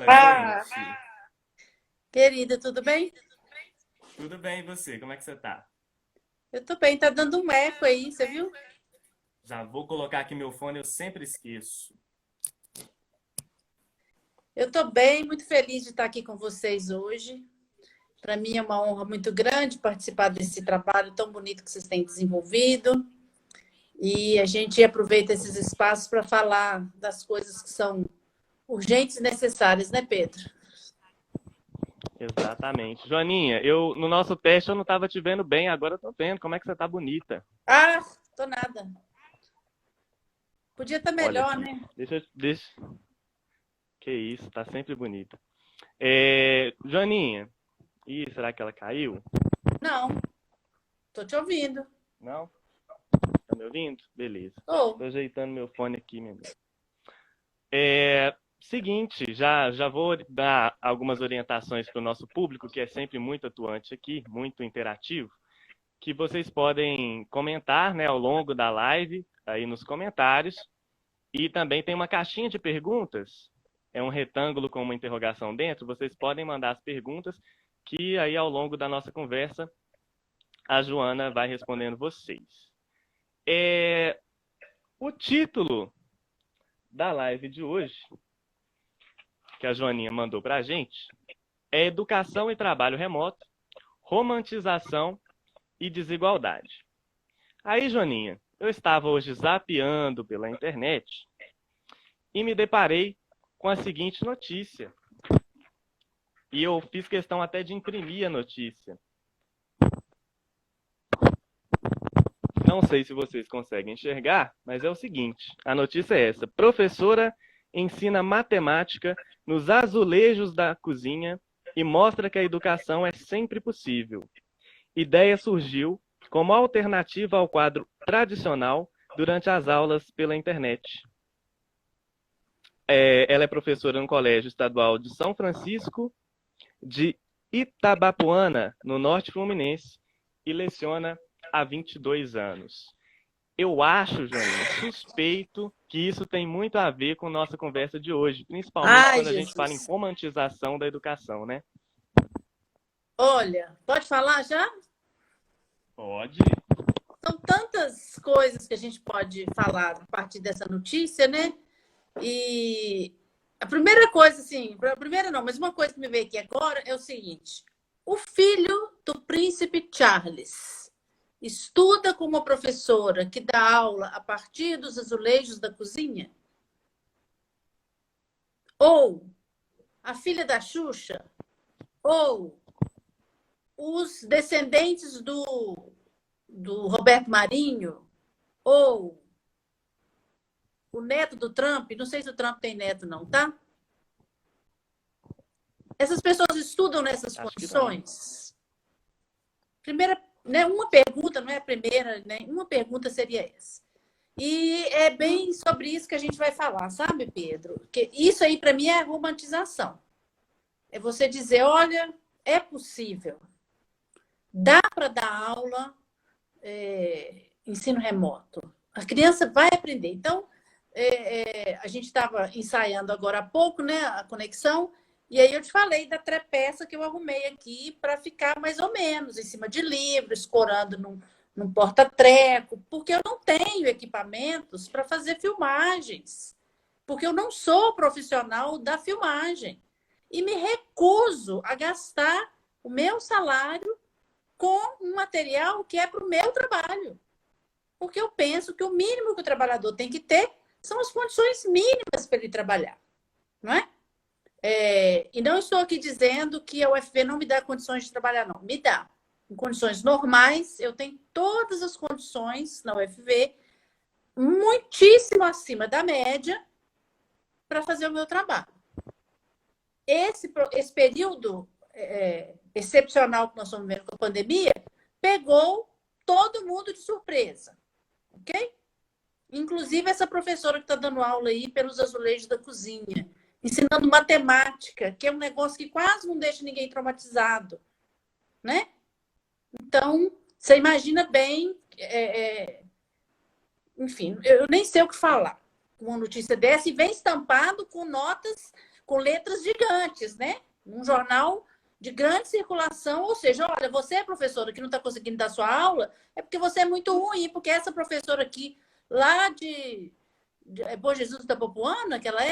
Fala, Ah, gente. querida, tudo bem? Tudo bem, e você? Como é que você tá? Eu tô bem, tá dando um eco aí, você viu? Já vou colocar aqui meu fone, eu sempre esqueço. Eu tô bem, muito feliz de estar aqui com vocês hoje. Para mim é uma honra muito grande participar desse trabalho tão bonito que vocês têm desenvolvido. E a gente aproveita esses espaços para falar das coisas que são urgentes e necessárias, né, Pedro? Exatamente. Joaninha, no nosso teste eu não tava te vendo bem, agora eu tô vendo. Como é que você tá bonita? Ah, tô nada. Podia estar Olha melhor, aqui. né? Deixa. Que isso, tá sempre bonita. Joaninha, ih, será que ela caiu? Não, tô te ouvindo. Não? Tá me ouvindo? Beleza. Tô. Tô ajeitando meu fone aqui, meu amigo. Seguinte, já vou dar algumas orientações para o nosso público, que é sempre muito atuante aqui, muito interativo, que vocês podem comentar, né, ao longo da live, aí nos comentários, e também tem uma caixinha de perguntas, é um retângulo com uma interrogação dentro, vocês podem mandar as perguntas, que aí ao longo da nossa conversa, a Joana vai respondendo vocês. É, o título da live de hoje, que a Joaninha mandou para a gente, é Educação e Trabalho Remoto, Romantização e Desigualdade. Aí, Joaninha, eu estava hoje zapeando pela internet e me deparei com a seguinte notícia. E eu fiz questão até de imprimir a notícia. Não sei se vocês conseguem enxergar, mas é o seguinte: a notícia é essa. Professora ensina matemática nos azulejos da cozinha e mostra que a educação é sempre possível. Ideia surgiu como alternativa ao quadro tradicional durante as aulas pela internet. Ela é professora no Colégio Estadual de São Francisco de Itabapoana, no Norte Fluminense, e leciona há 22 anos. Eu acho, Joaninha, suspeito que isso tem muito a ver com nossa conversa de hoje, principalmente Ai, quando a gente fala em Jesus. romantização da educação, né? Olha, pode falar já? Pode. São tantas coisas que a gente pode falar a partir dessa notícia, né? E a primeira coisa, assim, a primeira não, mas uma coisa que me veio aqui agora é o seguinte: o filho do príncipe Charles estuda com uma professora que dá aula a partir dos azulejos da cozinha? Ou a filha da Xuxa? Ou os descendentes do Roberto Marinho? Ou o neto do Trump? Não sei se o Trump tem neto, não, tá? Essas pessoas estudam nessas Acho que não. condições? Primeira, né, uma pergunta, não é a primeira, né? Uma pergunta seria essa. E é bem sobre isso que a gente vai falar, sabe, Pedro? Porque isso aí, para mim, é romantização. É você dizer, olha, é possível. Dá para dar aula, ensino remoto. A criança vai aprender. Então, a gente estava ensaiando agora há pouco, né, a conexão, e aí eu te falei da trepeça que eu arrumei aqui para ficar mais ou menos em cima de livro, escorando num porta-treco, porque eu não tenho equipamentos para fazer filmagens, porque eu não sou profissional da filmagem e me recuso a gastar o meu salário com um material que é para o meu trabalho. Porque eu penso que o mínimo que o trabalhador tem que ter são as condições mínimas para ele trabalhar, não é? E não estou aqui dizendo que a UFV não me dá condições de trabalhar, não. Me dá. Em condições normais, eu tenho todas as condições na UFV, muitíssimo acima da média, para fazer o meu trabalho. Esse período excepcional que nós estamos vivendo com a pandemia pegou todo mundo de surpresa, ok? Inclusive essa professora que está dando aula aí pelos azulejos da cozinha, ensinando matemática, que é um negócio que quase não deixa ninguém traumatizado, né? Então, você imagina bem, enfim, eu nem sei o que falar com uma notícia dessa, e vem estampado com notas com letras gigantes, né? Um jornal de grande circulação, ou seja, olha, você é professora que não está conseguindo dar sua aula, é porque você é muito ruim, porque essa professora aqui, lá de Bom Jesus da Popuana, que ela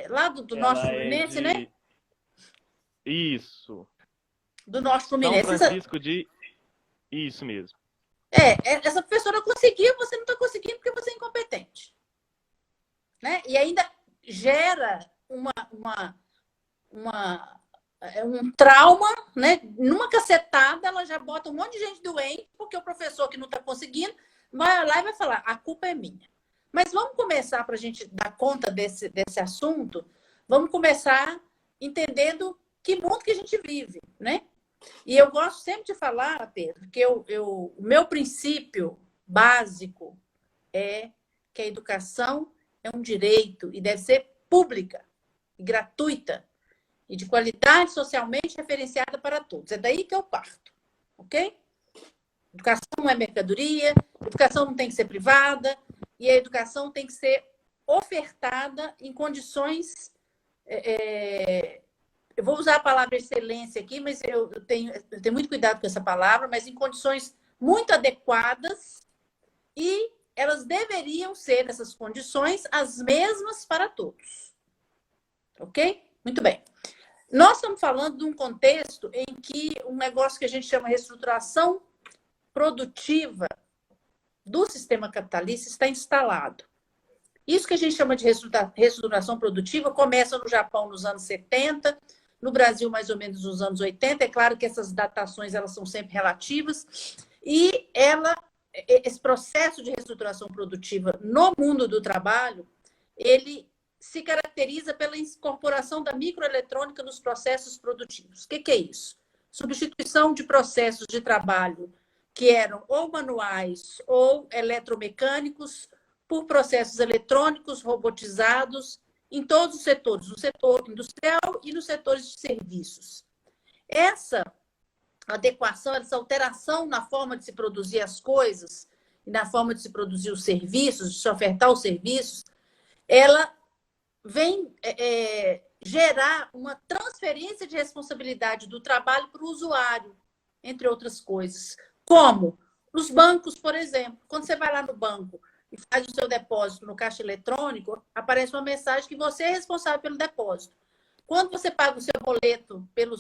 lá do Norte Ela é Fluminense, né? de... Isso. Do Norte São Fluminense. Francisco de... Isso mesmo. Essa professora conseguiu, você não está conseguindo porque você é incompetente. Né? E ainda gera um trauma, né? Numa cacetada, ela já bota um monte de gente doente, porque o professor que não está conseguindo vai lá e vai falar, a culpa é minha. Mas vamos começar, para a gente dar conta desse assunto, vamos começar entendendo que mundo que a gente vive, né? E eu gosto sempre de falar, Pedro, que o meu princípio básico é que a educação é um direito e deve ser pública, e gratuita e de qualidade socialmente referenciada para todos. É daí que eu parto, ok? Educação não é mercadoria, educação não tem que ser privada e a educação tem que ser ofertada em condições... eu vou usar a palavra excelência aqui, mas eu tenho muito cuidado com essa palavra, mas em condições muito adequadas e elas deveriam ser, essas condições, as mesmas para todos. Ok? Muito bem. Nós estamos falando de um contexto em que um negócio que a gente chama de reestruturação produtiva do sistema capitalista está instalado. Isso que a gente chama de reestruturação produtiva começa no Japão nos anos 70, no Brasil mais ou menos nos anos 80. É claro que essas datações elas são sempre relativas. E esse processo de reestruturação produtiva no mundo do trabalho, ele se caracteriza pela incorporação da microeletrônica nos processos produtivos. O que é isso? Substituição de processos de trabalho que eram ou manuais ou eletromecânicos por processos eletrônicos robotizados em todos os setores, no setor industrial e nos setores de serviços. Essa adequação, essa alteração na forma de se produzir as coisas e na forma de se produzir os serviços, de se ofertar os serviços, ela vem gerar uma transferência de responsabilidade do trabalho para o usuário, entre outras coisas. Como? Nos bancos, por exemplo. Quando você vai lá no banco e faz o seu depósito no caixa eletrônico, aparece uma mensagem que você é responsável pelo depósito. Quando você paga o seu boleto pelo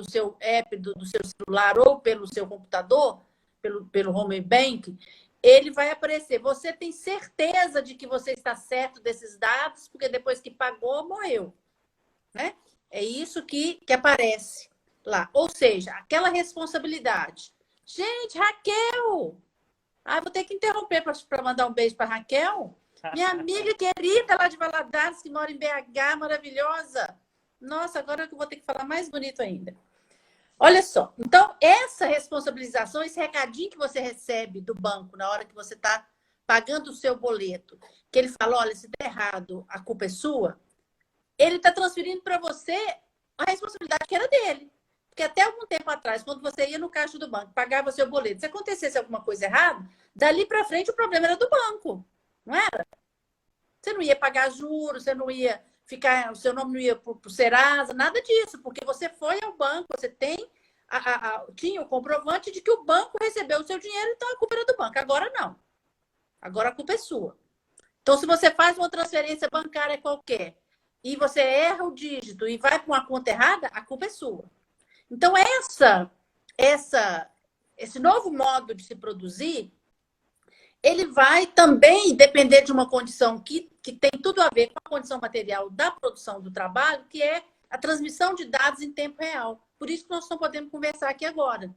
seu app do seu celular ou pelo seu computador, pelo home banking, ele vai aparecer. Você tem certeza de que você está certo desses dados, porque depois que pagou, morreu. Né? É isso que aparece lá. Ou seja, aquela responsabilidade. Gente, Raquel! Vou ter que interromper para mandar um beijo para Raquel. Minha amiga querida lá de Valadares, que mora em BH, maravilhosa. Nossa, agora eu vou ter que falar mais bonito ainda. Olha só, então, essa responsabilização, esse recadinho que você recebe do banco na hora que você está pagando o seu boleto, que ele fala, olha, se der errado, a culpa é sua, ele está transferindo para você a responsabilidade que era dele. Porque até algum tempo atrás, quando você ia no caixa do banco, pagava seu boleto, se acontecesse alguma coisa errada, dali para frente o problema era do banco, não era? Você não ia pagar juros, você não ia ficar, o seu nome não ia para o Serasa, nada disso, porque você foi ao banco, você tinha o comprovante de que o banco recebeu o seu dinheiro, então a culpa era do banco. Agora não. Agora a culpa é sua. Então, se você faz uma transferência bancária qualquer e você erra o dígito e vai para uma conta errada, a culpa é sua. Então, esse novo modo de se produzir, ele vai também depender de uma condição que tem tudo a ver com a condição material da produção do trabalho, que é a transmissão de dados em tempo real. Por isso que nós não podemos conversar aqui agora.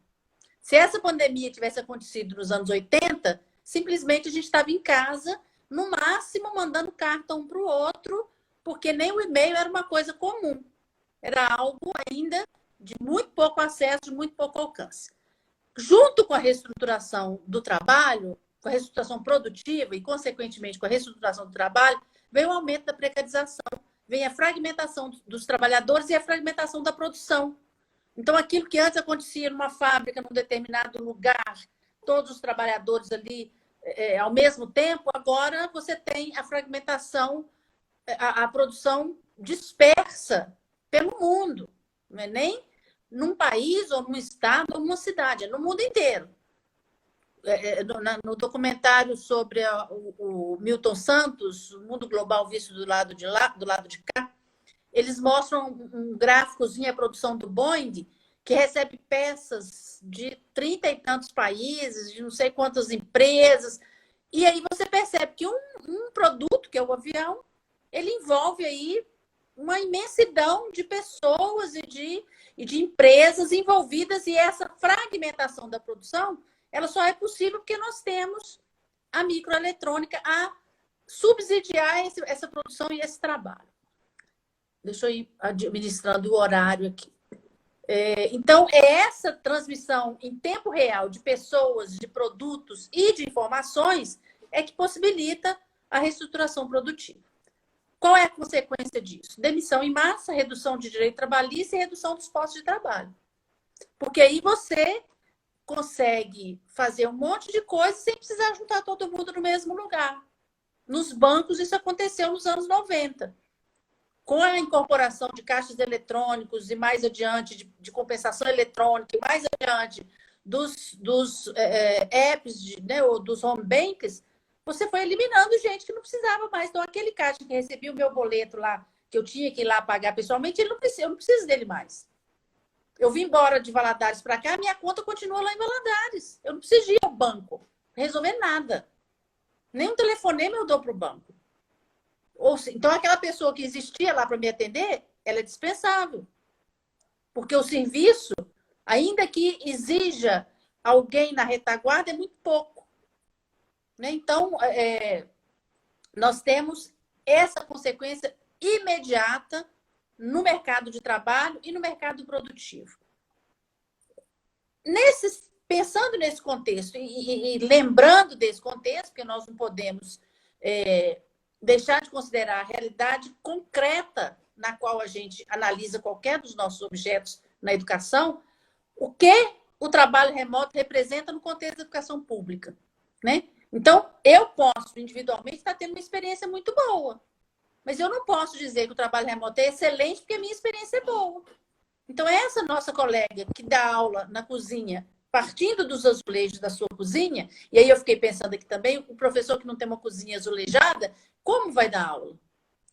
Se essa pandemia tivesse acontecido nos anos 80, simplesmente a gente estava em casa, no máximo mandando carta um para o outro, porque nem o e-mail era uma coisa comum. Era algo ainda de muito pouco acesso, de muito pouco alcance. Junto com a reestruturação do trabalho, com a reestruturação produtiva e, consequentemente, com a reestruturação do trabalho, vem o aumento da precarização, vem a fragmentação dos trabalhadores e a fragmentação da produção. Então, aquilo que antes acontecia numa fábrica, num determinado lugar, todos os trabalhadores ali ao mesmo tempo, agora você tem a fragmentação a produção dispersa pelo mundo. Não é nem num país, ou num estado, ou numa cidade, é no mundo inteiro. No documentário sobre o Milton Santos, o mundo global visto do lado de lá, do lado de cá, eles mostram um gráficozinho, a produção do Boeing, que recebe peças de 30 e tantos países, de não sei quantas empresas. E aí você percebe que um produto, que é o avião, ele envolve aí uma imensidão de pessoas e de empresas envolvidas, e essa fragmentação da produção, ela só é possível porque nós temos a microeletrônica a subsidiar essa produção e esse trabalho. Deixa eu ir administrando o horário aqui. Então, é essa transmissão em tempo real de pessoas, de produtos e de informações é que possibilita a reestruturação produtiva. Qual é a consequência disso? Demissão em massa, redução de direito trabalhista e redução dos postos de trabalho. Porque aí você consegue fazer um monte de coisa sem precisar juntar todo mundo no mesmo lugar. Nos bancos, isso aconteceu nos anos 90. Com a incorporação de caixas eletrônicos e mais adiante de compensação eletrônica, e mais adiante dos apps, né, ou dos home banks, você foi eliminando gente que não precisava mais. Então, aquele caixa que recebia o meu boleto lá, que eu tinha que ir lá pagar pessoalmente, eu não preciso dele mais. Eu vim embora de Valadares para cá, minha conta continua lá em Valadares. Eu não preciso ir ao banco, resolver nada. Nem um telefonema eu dou para o banco. Então, aquela pessoa que existia lá para me atender, ela é dispensável. Porque o serviço, ainda que exija alguém na retaguarda, é muito pouco. Né? Então, nós temos essa consequência imediata no mercado de trabalho e no mercado produtivo. Pensando nesse contexto e lembrando desse contexto, porque nós não podemos deixar de considerar a realidade concreta na qual a gente analisa qualquer dos nossos objetos na educação, o que o trabalho remoto representa no contexto da educação pública. Né? Então, eu posso, individualmente, estar tendo uma experiência muito boa, mas eu não posso dizer que o trabalho remoto é excelente porque a minha experiência é boa. Então, essa nossa colega que dá aula na cozinha, partindo dos azulejos da sua cozinha, e aí eu fiquei pensando aqui também, o professor que não tem uma cozinha azulejada, como vai dar aula?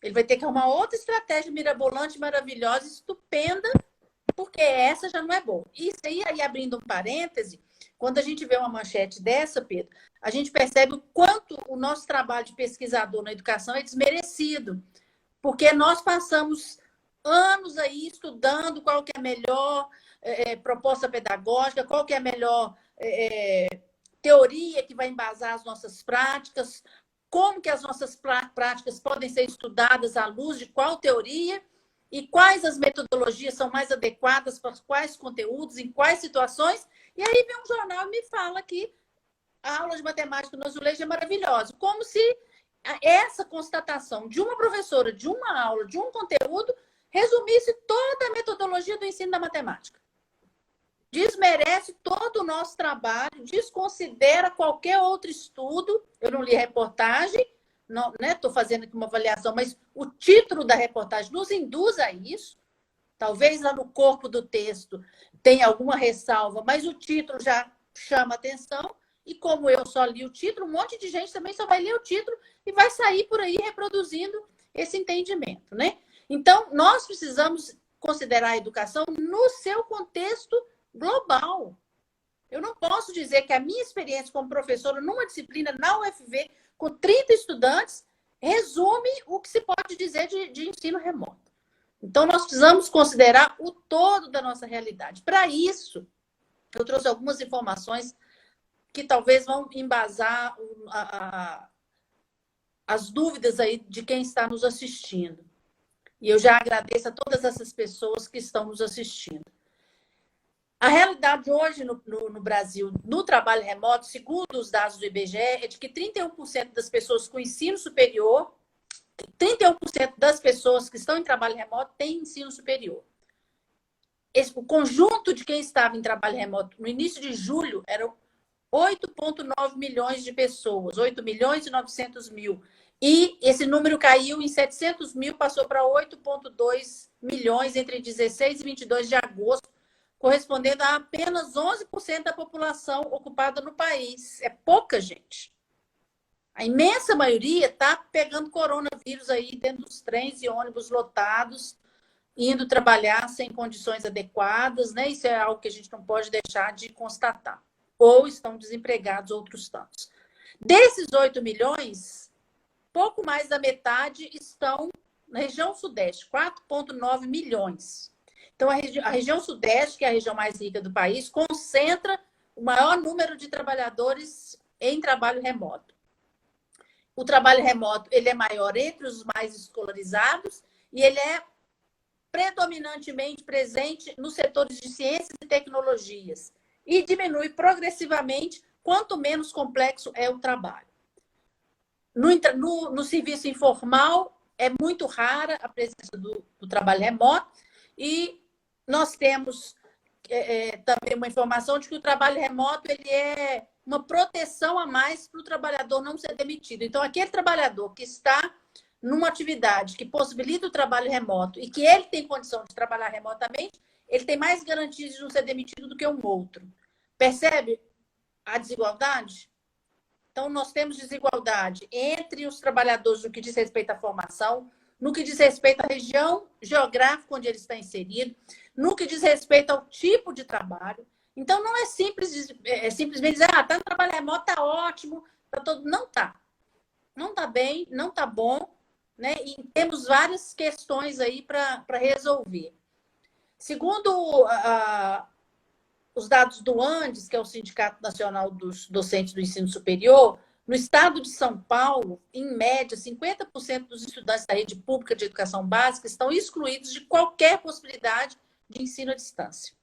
Ele vai ter que arrumar outra estratégia mirabolante, maravilhosa, estupenda, porque essa já não é boa. Isso aí, abrindo um parêntese, quando a gente vê uma manchete dessa, Pedro, a gente percebe o quanto o nosso trabalho de pesquisador na educação é desmerecido, porque nós passamos anos aí estudando qual que é a melhor proposta pedagógica, qual que é a melhor teoria que vai embasar as nossas práticas, como que as nossas práticas podem ser estudadas à luz de qual teoria e quais as metodologias são mais adequadas para quais conteúdos, em quais situações. E aí vem um jornal e me fala que a aula de matemática no azulejo é maravilhosa, como se essa constatação de uma professora, de uma aula, de um conteúdo, resumisse toda a metodologia do ensino da matemática. Desmerece todo o nosso trabalho, desconsidera qualquer outro estudo. Eu não li a reportagem, estou fazendo aqui uma avaliação, mas o título da reportagem nos induz a isso. Talvez lá no corpo do texto tenha alguma ressalva, mas o título já chama atenção. E como eu só li o título, um monte de gente também só vai ler o título e vai sair por aí reproduzindo esse entendimento, né? Então, nós precisamos considerar a educação no seu contexto global. Eu não posso dizer que a minha experiência como professora numa disciplina na UFV, com 30 estudantes, resume o que se pode dizer de ensino remoto. Então, nós precisamos considerar o todo da nossa realidade. Para isso, eu trouxe algumas informações que talvez vão embasar as dúvidas aí de quem está nos assistindo. E eu já agradeço a todas essas pessoas que estão nos assistindo. A realidade hoje no Brasil, no trabalho remoto, segundo os dados do IBGE, é de que 31% das pessoas com ensino superior, 31% das pessoas que estão em trabalho remoto têm ensino superior. O conjunto de quem estava em trabalho remoto no início de julho era 8,9 milhões de pessoas, 8 milhões e 900 mil. E esse número caiu em 700 mil, passou para 8,2 milhões entre 16 e 22 de agosto, correspondendo a apenas 11% da população ocupada no país. É pouca gente. A imensa maioria está pegando coronavírus aí dentro dos trens e ônibus lotados, indo trabalhar sem condições adequadas, né? Isso é algo que a gente não pode deixar de constatar. Ou estão desempregados outros tantos. Desses 8 milhões, pouco mais da metade estão na região sudeste, 4,9 milhões. Então, a região sudeste, que é a região mais rica do país, concentra o maior número de trabalhadores em trabalho remoto. O trabalho remoto ele é maior entre os mais escolarizados e ele é predominantemente presente nos setores de ciências e tecnologias e diminui progressivamente quanto menos complexo é o trabalho. No serviço informal, é muito rara a presença do trabalho remoto e nós temos também uma informação de que o trabalho remoto ele é uma proteção a mais para o trabalhador não ser demitido. Então, aquele trabalhador que está numa atividade que possibilita o trabalho remoto e que ele tem condição de trabalhar remotamente, ele tem mais garantias de não ser demitido do que um outro. Percebe a desigualdade? Então, nós temos desigualdade entre os trabalhadores no que diz respeito à formação, no que diz respeito à região geográfica onde ele está inserido, no que diz respeito ao tipo de trabalho. Então, não é simples, simplesmente dizer, está no trabalho remoto, está ótimo, tá todo... Não está. Não está bem, não está bom, né? E temos várias questões aí para resolver. Segundo os dados do Andes, que é o Sindicato Nacional dos Docentes do Ensino Superior, no estado de São Paulo, em média, 50% dos estudantes da rede pública de educação básica estão excluídos de qualquer possibilidade de ensino à distância.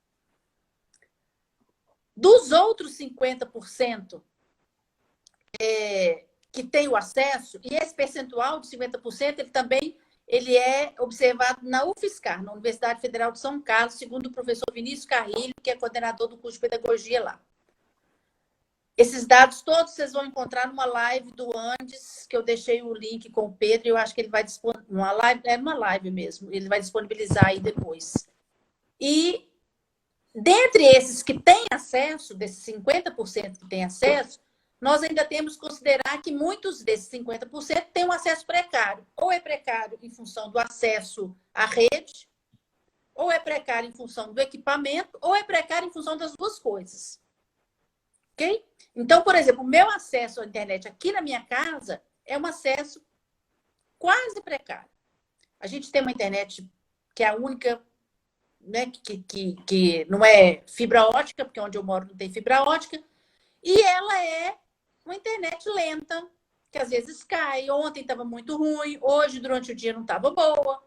Dos outros 50% que têm o acesso, e esse percentual de 50%, ele é observado na UFSCar, na Universidade Federal de São Carlos, segundo o professor Vinícius Carrilho, que é coordenador do curso de pedagogia lá. Esses dados todos vocês vão encontrar numa live do Andes, que eu deixei o link com o Pedro, e eu acho que ele vai disponibilizar, uma live mesmo, ele vai disponibilizar aí depois. E dentre esses que têm acesso, desses 50% que têm acesso, nós ainda temos que considerar que muitos desses 50% têm um acesso precário. Ou é precário em função do acesso à rede, ou é precário em função do equipamento, ou é precário em função das duas coisas. Ok? Então, por exemplo, o meu acesso à internet aqui na minha casa é um acesso quase precário. A gente tem uma internet que é a única, né, que não é fibra ótica, porque onde eu moro não tem fibra ótica, e ela é uma internet lenta, que às vezes cai. Ontem estava muito ruim, hoje, durante o dia, não estava boa.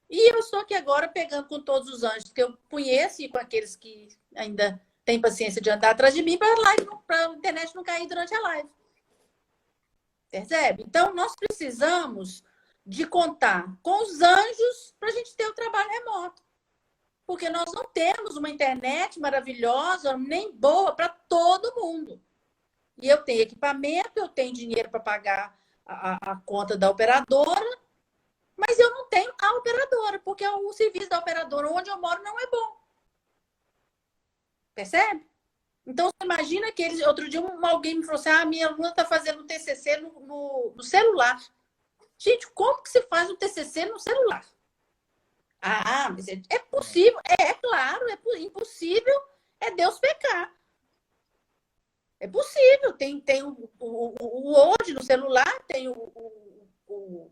E eu estou aqui agora pegando com todos os anjos que eu conheço e com aqueles que ainda têm paciência de andar atrás de mim para a internet não cair durante a live. Percebe? Então, nós precisamos de contar com os anjos para a gente ter o trabalho remoto. Porque nós não temos uma internet maravilhosa, nem boa para todo mundo. E eu tenho equipamento, eu tenho dinheiro para pagar a conta da operadora, mas eu não tenho a operadora, porque o serviço da operadora onde eu moro não é bom. Percebe? Então, você imagina que outro dia alguém me falou assim, minha aluna está fazendo um TCC no celular. Gente, como que se faz um TCC no celular? Mas é possível, é claro, é impossível, é Deus pecar. É possível, tem o Word no celular, tem o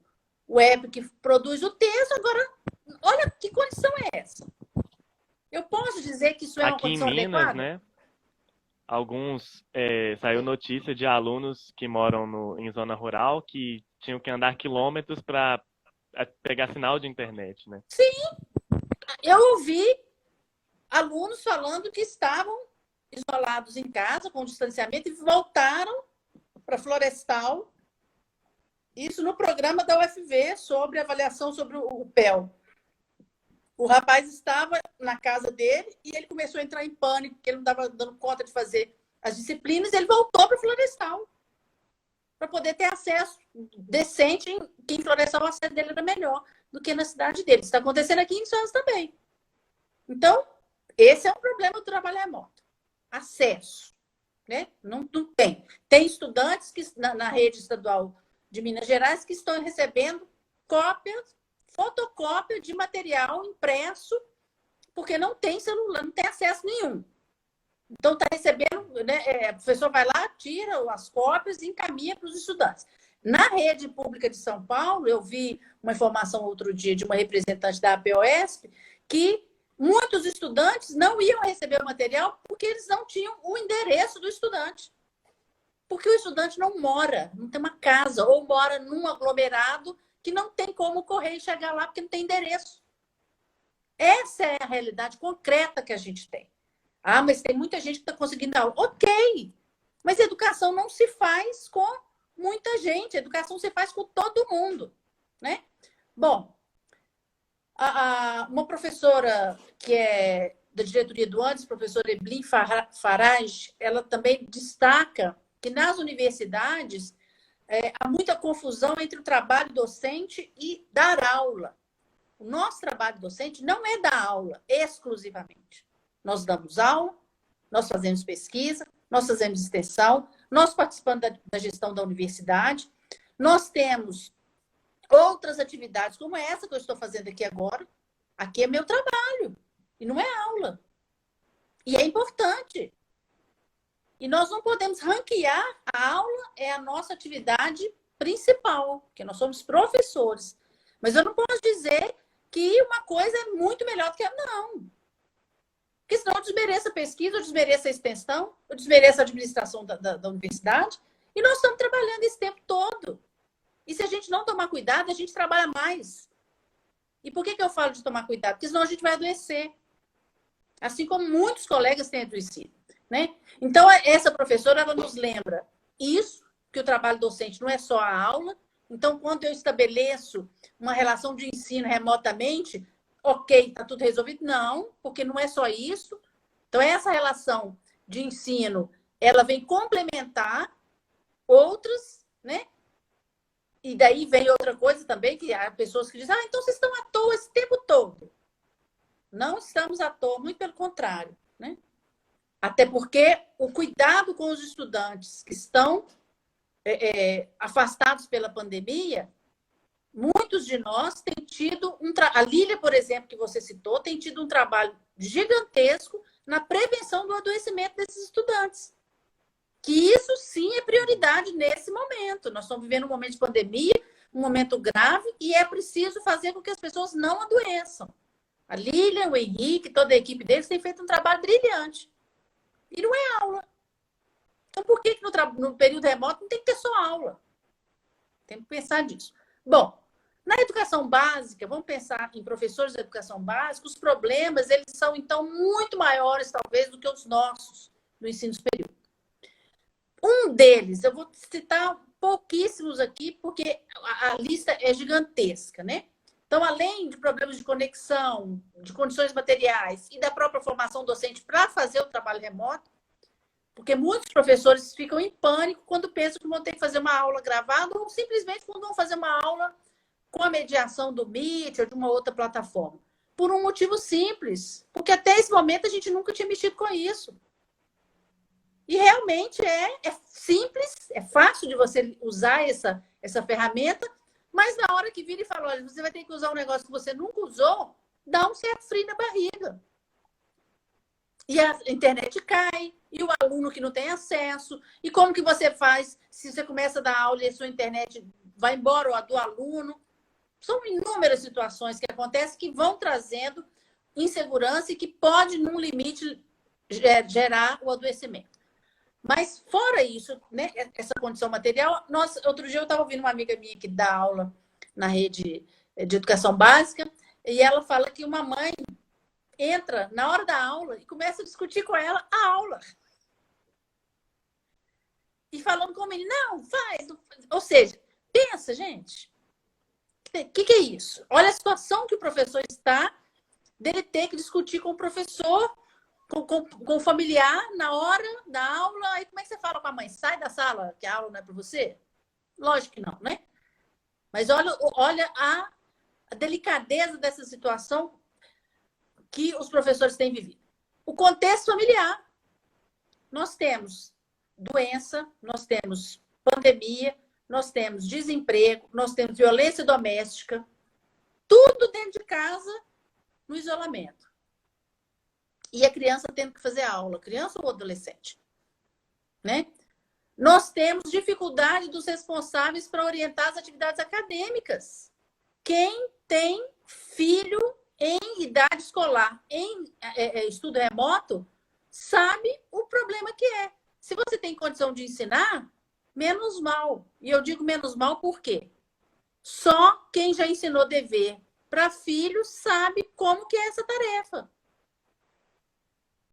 app que produz o texto. Agora, olha que condição é essa. Eu posso dizer que isso é uma condição adequada? Aqui em Minas, né? Saiu notícia de alunos que moram em zona rural que tinham que andar quilômetros para pegar sinal de internet, né? Sim, eu ouvi alunos falando que estavam isolados em casa, com distanciamento, e voltaram para Florestal. Isso no programa da UFV, sobre avaliação sobre o PEL. O rapaz estava na casa dele e ele começou a entrar em pânico, porque ele não estava dando conta de fazer as disciplinas, e ele voltou para Florestal. para poder ter acesso decente, que em Florestal o acesso dele era melhor do que na cidade dele. Isso está acontecendo aqui em Santos também. Então, esse é um problema do trabalho remoto. Acesso. Né? Não tem. Tem estudantes que, na rede estadual de Minas Gerais que estão recebendo cópias, fotocópia de material impresso, porque não tem celular, não tem acesso nenhum. Então, está recebendo, né, o professor vai lá, tira as cópias e encaminha para os estudantes. Na rede pública de São Paulo, eu vi uma informação outro dia de uma representante da APOESP que muitos estudantes não iam receber o material porque eles não tinham o endereço do estudante. Porque o estudante não mora, não tem uma casa, ou mora num aglomerado que não tem como correr e chegar lá porque não tem endereço. Essa é a realidade concreta que a gente tem. Ah, mas tem muita gente que está conseguindo dar aula. Ok, mas educação não se faz com muita gente, a educação se faz com todo mundo, né? Bom, uma professora que é da diretoria do ANDES, professora Eblin Farage, ela também destaca que nas universidades há muita confusão entre o trabalho docente e dar aula. O nosso trabalho docente não é dar aula exclusivamente. Nós damos aula, nós fazemos pesquisa, nós fazemos extensão, nós participamos da gestão da universidade, nós temos outras atividades, como essa que eu estou fazendo aqui agora. Aqui é meu trabalho, e não é aula. E é importante. E nós não podemos ranquear, a aula é a nossa atividade principal, porque nós somos professores. Mas eu não posso dizer que uma coisa é muito melhor do que a não. Porque senão eu desmereço a pesquisa, eu desmereço a extensão, eu desmereço a administração da universidade. E nós estamos trabalhando esse tempo todo. E se a gente não tomar cuidado, a gente trabalha mais. E por que eu falo de tomar cuidado? Porque senão a gente vai adoecer. Assim como muitos colegas têm adoecido. Né? Então, essa professora ela nos lembra isso, que o trabalho docente não é só a aula. Então, quando eu estabeleço uma relação de ensino remotamente, ok, está tudo resolvido? Não, porque não é só isso. Então, essa relação de ensino, ela vem complementar outras, né? E daí vem outra coisa também, que há pessoas que dizem, então vocês estão à toa esse tempo todo. Não estamos à toa, muito pelo contrário, né? Até porque o cuidado com os estudantes que estão afastados pela pandemia, muitos de nós têm tido a Lília, por exemplo, que você citou, tem tido um trabalho gigantesco na prevenção do adoecimento desses estudantes. Que isso sim é prioridade nesse momento. Nós estamos vivendo um momento de pandemia, um momento grave, e é preciso fazer com que as pessoas não adoeçam. A Lília, o Henrique, toda a equipe deles tem feito um trabalho brilhante. E não é aula. Então, por que no período remoto não tem que ter só aula? Tem que pensar nisso. Bom, na educação básica, vamos pensar em professores de educação básica, os problemas, eles são, então, muito maiores, talvez, do que os nossos no ensino superior. Um deles, eu vou citar pouquíssimos aqui, porque a lista é gigantesca, né? Então, além de problemas de conexão, de condições materiais e da própria formação docente para fazer o trabalho remoto, porque muitos professores ficam em pânico quando pensam que vão ter que fazer uma aula gravada ou simplesmente quando vão fazer uma aula com a mediação do Meet ou de uma outra plataforma. Por um motivo simples, porque até esse momento a gente nunca tinha mexido com isso. E realmente é simples, é fácil de você usar essa ferramenta, mas na hora que vira e fala, olha, você vai ter que usar um negócio que você nunca usou, dá um certo frio na barriga. E a internet cai, e o aluno que não tem acesso, e como que você faz se você começa a dar aula e a sua internet vai embora, ou a do aluno? São inúmeras situações que acontecem que vão trazendo insegurança e que pode, num limite, gerar o adoecimento. Mas, fora isso, né, essa condição material, outro dia eu estava ouvindo uma amiga minha que dá aula na rede de educação básica, e ela fala que uma mãe entra na hora da aula e começa a discutir com ela a aula. E falando com o menino, não, faz. Ou seja, pensa, gente, o que é isso? Olha a situação que o professor está, dele ter que discutir com o professor, com o familiar na hora da aula. Aí como é que você fala com a mãe? Sai da sala, que a aula não é para você? Lógico que não, né? Mas olha a delicadeza dessa situação que os professores têm vivido. O contexto familiar. Nós temos doença, nós temos pandemia, nós temos desemprego, nós temos violência doméstica, tudo dentro de casa, no isolamento. E a criança tendo que fazer aula, criança ou adolescente, né? Nós temos dificuldade dos responsáveis para orientar as atividades acadêmicas. Quem tem filho em idade escolar, em estudo remoto, sabe o problema que é. Se você tem condição de ensinar, menos mal. E eu digo menos mal por quê? Só quem já ensinou dever para filho sabe como que é essa tarefa.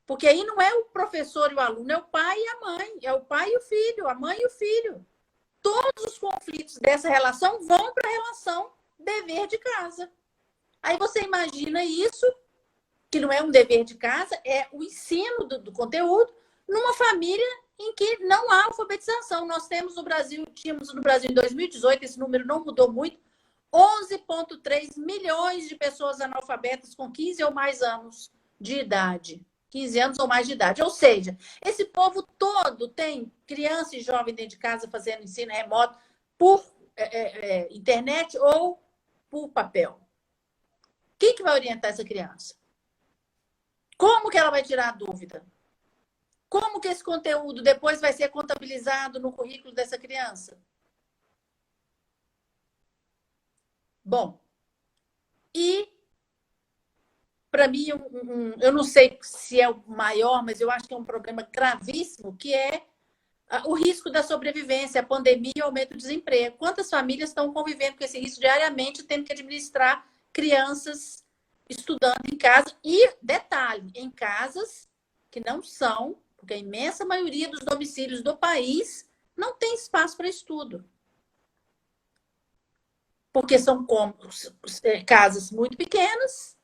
Porque aí não é o professor e o aluno, é o pai e a mãe, é o pai e o filho, a mãe e o filho. Todos os conflitos dessa relação vão para a relação dever de casa. Aí você imagina isso, que não é um dever de casa, é o ensino do conteúdo numa família em que não há alfabetização. Nós tínhamos no Brasil em 2018, esse número não mudou muito, 11,3 milhões de pessoas analfabetas com 15 ou mais anos de idade. 15 anos ou mais de idade. Ou seja, esse povo todo tem criança e jovem dentro de casa fazendo ensino remoto por internet ou por papel. Quem que vai orientar essa criança? Como que ela vai tirar a dúvida? Como que esse conteúdo depois vai ser contabilizado no currículo dessa criança? Bom, e para mim, eu não sei se é o maior, mas eu acho que é um problema gravíssimo, que é o risco da sobrevivência, a pandemia e o aumento do desemprego. Quantas famílias estão convivendo com esse risco diariamente, tendo que administrar crianças estudando em casa? E, detalhe, em casas que não são, porque a imensa maioria dos domicílios do país não tem espaço para estudo. Porque são casas muito pequenas,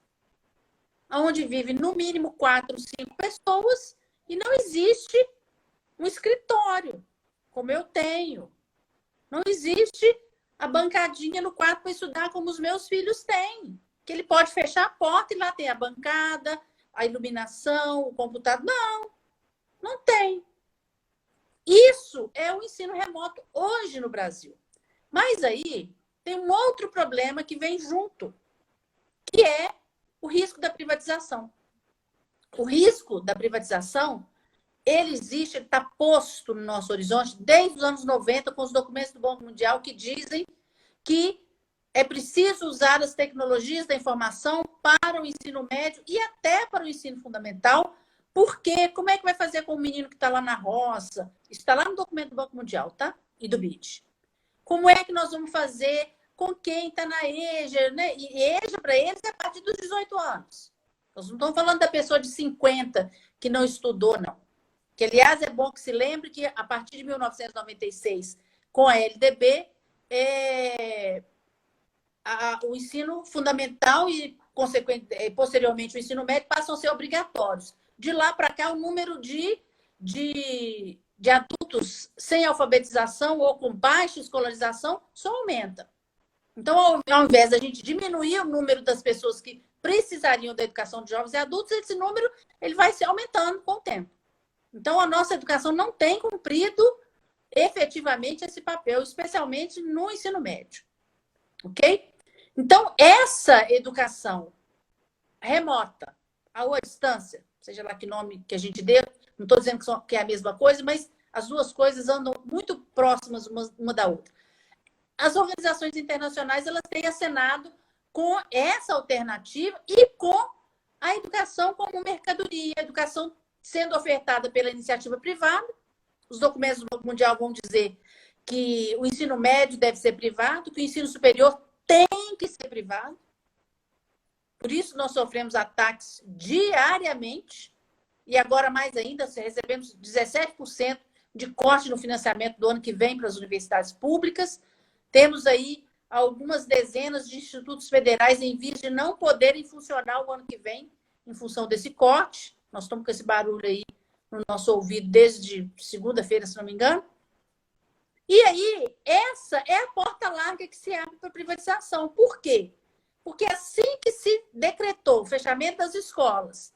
onde vive no mínimo 4, 5 pessoas, e não existe um escritório, como eu tenho. Não existe a bancadinha no quarto para estudar, como os meus filhos têm. Que ele pode fechar a porta e lá tem a bancada, a iluminação, o computador. Não, não tem. Isso é o ensino remoto hoje no Brasil. Mas aí tem um outro problema que vem junto, que é o risco da privatização. O risco da privatização, ele existe, ele está posto no nosso horizonte desde os anos 90, com os documentos do Banco Mundial que dizem que é preciso usar as tecnologias da informação para o ensino médio e até para o ensino fundamental, porque como é que vai fazer com o menino que está lá na roça? Isso está lá no documento do Banco Mundial, tá? E do BID. Como é que nós vamos fazer com quem está na EJA, né? E EJA, para eles, é a partir dos 18 anos. Nós não estamos falando da pessoa de 50 que não estudou, não. Que, aliás, é bom que se lembre que, a partir de 1996, com a LDB, o ensino fundamental e, posteriormente, o ensino médio passam a ser obrigatórios. De lá para cá, o número de adultos sem alfabetização ou com baixa escolarização só aumenta. Então, ao invés da gente diminuir o número das pessoas que precisariam da educação de jovens e adultos, esse número ele vai se aumentando com o tempo. Então, a nossa educação não tem cumprido efetivamente esse papel, especialmente no ensino médio. Ok? Então, essa educação remota, ou à distância, seja lá que nome que a gente dê, não estou dizendo que é a mesma coisa, mas as duas coisas andam muito próximas uma da outra. As organizações internacionais elas têm acenado com essa alternativa e com a educação como mercadoria, a educação sendo ofertada pela iniciativa privada. Os documentos do Banco Mundial vão dizer que o ensino médio deve ser privado, que o ensino superior tem que ser privado. Por isso, nós sofremos ataques diariamente e agora mais ainda, recebemos 17% de corte no financiamento do ano que vem para as universidades públicas. Temos aí algumas dezenas de institutos federais em vias de não poderem funcionar o ano que vem em função desse corte. Nós estamos com esse barulho aí no nosso ouvido desde segunda-feira, se não me engano. E aí, essa é a porta larga que se abre para a privatização. Por quê? Porque assim que se decretou o fechamento das escolas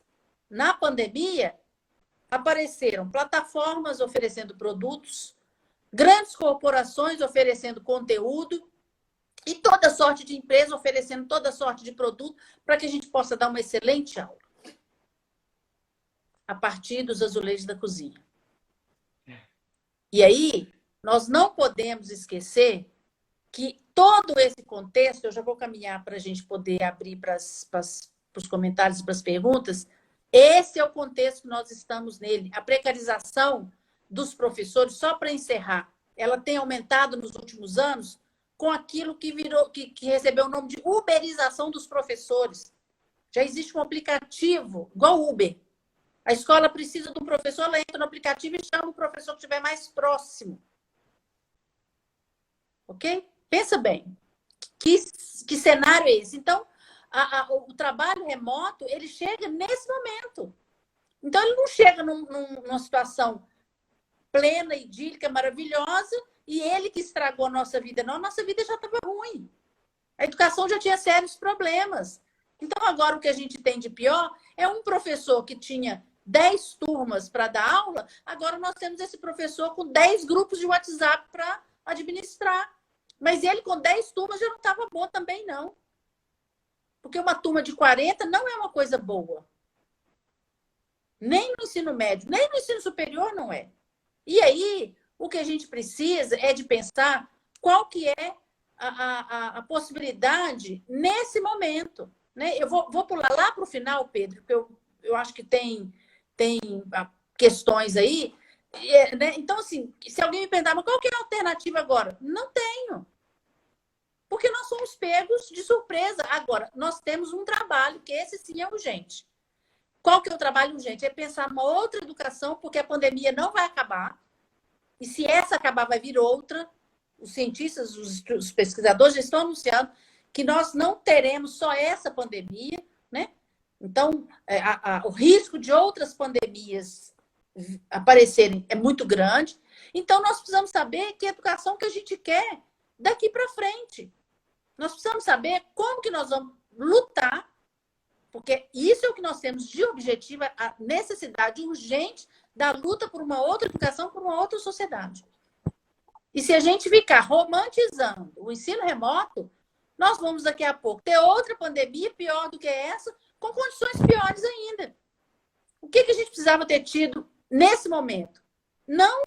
na pandemia, apareceram plataformas oferecendo produtos, grandes corporações oferecendo conteúdo e toda sorte de empresa oferecendo toda sorte de produto para que a gente possa dar uma excelente aula a partir dos azulejos da cozinha. E aí, nós não podemos esquecer que todo esse contexto, eu já vou caminhar para a gente poder abrir para os comentários e para as perguntas, esse é o contexto que nós estamos nele. A precarização dos professores, só para encerrar, ela tem aumentado nos últimos anos com aquilo que virou, que recebeu o nome de uberização dos professores. Já existe um aplicativo, igual Uber. A escola precisa de um professor, ela entra no aplicativo e chama o professor que estiver mais próximo. Ok? Pensa bem. Que cenário é esse? Então, o trabalho remoto, ele chega nesse momento. Então, ele não chega numa situação plena, idílica, maravilhosa, e ele que estragou a nossa vida. Não, a nossa vida já estava ruim. A educação já tinha sérios problemas. Então, agora o que a gente tem de pior é um professor que tinha 10 turmas para dar aula, agora nós temos esse professor com 10 grupos de WhatsApp para administrar. Mas ele com 10 turmas já não estava bom também, não. Porque uma turma de 40 não é uma coisa boa. Nem no ensino médio, nem no ensino superior não é. E aí, o que a gente precisa é de pensar qual que é a possibilidade nesse momento. Né? Eu vou pular lá para o final, Pedro, porque eu acho que tem questões aí. Né? Então, assim, se alguém me perguntar, mas qual que é a alternativa agora? Não tenho. Porque nós somos pegos de surpresa. Agora, nós temos um trabalho, que esse sim é urgente. Qual que é o trabalho urgente? É pensar numa outra educação, porque a pandemia não vai acabar. E se essa acabar, vai vir outra. Os cientistas, os pesquisadores já estão anunciando que nós não teremos só essa pandemia, né? Então, o risco de outras pandemias aparecerem é muito grande. Então, nós precisamos saber que educação que a gente quer daqui para frente. Nós precisamos saber como que nós vamos lutar, porque isso é o que nós temos de objetivo, a necessidade urgente da luta por uma outra educação, por uma outra sociedade. E se a gente ficar romantizando o ensino remoto, nós vamos daqui a pouco ter outra pandemia pior do que essa, com condições piores ainda. O que a gente precisava ter tido nesse momento? Não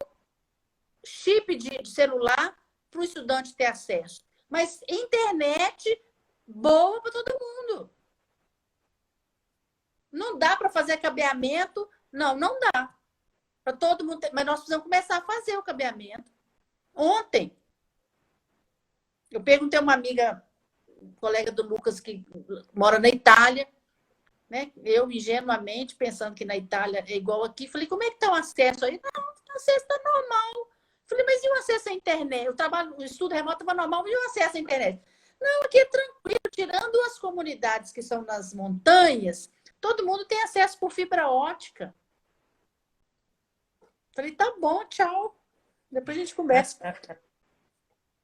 chip de celular para o estudante ter acesso, mas internet boa para todo mundo. Não dá para fazer cabeamento, não dá. Para todo mundo, mas nós precisamos começar a fazer o cabeamento. Ontem, eu perguntei a uma amiga, colega do Lucas, que mora na Itália, né? Eu, ingenuamente, pensando que na Itália é igual aqui, falei, como é que está o acesso aí? Não, o acesso está normal. Falei, mas e o acesso à internet? O estudo remoto estava normal, e o acesso à internet? Não, aqui é tranquilo, tirando as comunidades que são nas montanhas, todo mundo tem acesso por fibra ótica. Falei, tá bom, tchau. Depois a gente conversa.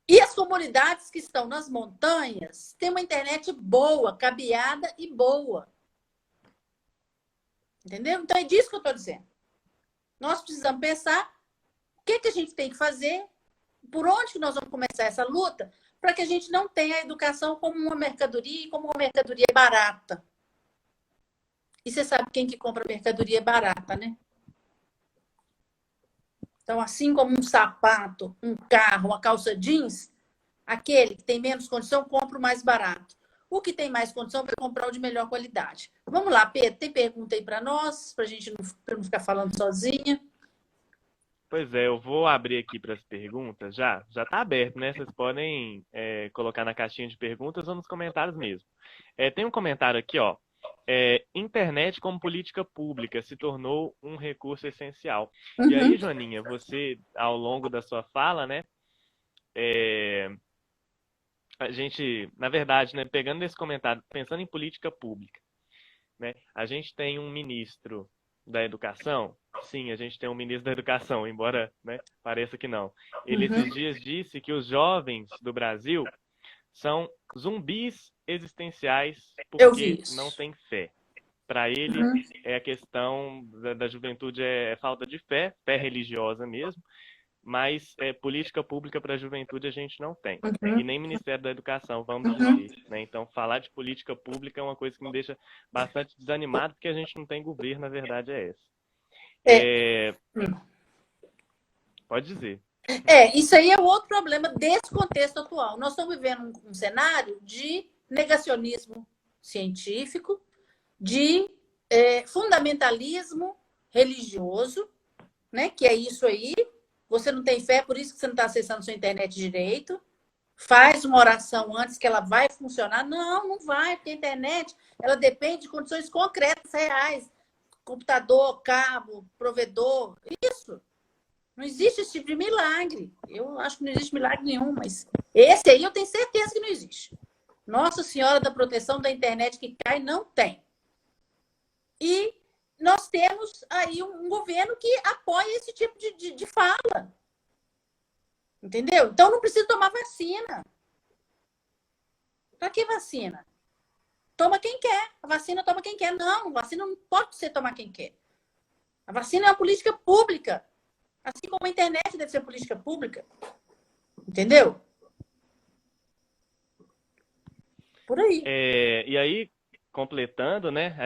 E as comunidades que estão nas montanhas têm uma internet boa, cabeada e boa. Entendeu? Então é disso que eu estou dizendo. Nós precisamos pensar o que a gente tem que fazer, por onde que nós vamos começar essa luta, para que a gente não tenha a educação como uma mercadoria e como uma mercadoria barata. E você sabe quem que compra mercadoria barata, né? Então, assim como um sapato, um carro, uma calça jeans, aquele que tem menos condição compra o mais barato. O que tem mais condição vai comprar o de melhor qualidade. Vamos lá, Pedro, tem pergunta aí para nós, para a gente não ficar falando sozinha? Pois é, eu vou abrir aqui para as perguntas já. Já está aberto, né? Vocês podem colocar na caixinha de perguntas ou nos comentários mesmo. Tem um comentário aqui, ó. Internet como política pública se tornou um recurso essencial. E aí, Joaninha, você, ao longo da sua fala, né? A gente, na verdade, né, pegando esse comentário, pensando em política pública, né? A gente tem um ministro da Educação sim, a gente tem um ministro da Educação, embora, né, pareça que não. Ele esses dias disse que os jovens do Brasil são zumbis existenciais Eu vi porque não isso. têm fé. Para ele, é a questão da juventude é falta de fé, fé religiosa mesmo, mas política pública para a juventude a gente não tem. E nem Ministério da Educação, vamos dizer. Né? Então, falar de política pública é uma coisa que me deixa bastante desanimado, porque a gente não tem governo, a verdade é essa. É, Pode dizer. isso aí é o outro problema desse contexto atual. Nós estamos vivendo um cenário de negacionismo científico, de fundamentalismo religioso, né? Que é isso aí. Você não tem fé, por isso que você não está acessando sua internet direito. Faz uma oração antes que ela vai funcionar. Não, não vai, porque a internet ela depende de condições concretas, reais. Computador, cabo, provedor, isso. Não existe esse tipo de milagre. Eu acho que não existe milagre nenhum, mas esse aí eu tenho certeza que não existe. Nossa Senhora da Proteção da Internet que cai, não tem. E nós temos aí um governo que apoia esse tipo de fala. Entendeu? Então não precisa tomar vacina. Para que vacina? Toma quem quer. A vacina toma quem quer. Não, a vacina não pode ser tomar quem quer. A vacina é uma política pública. Assim como a internet deve ser política pública. Entendeu? Por aí. E aí, completando, né?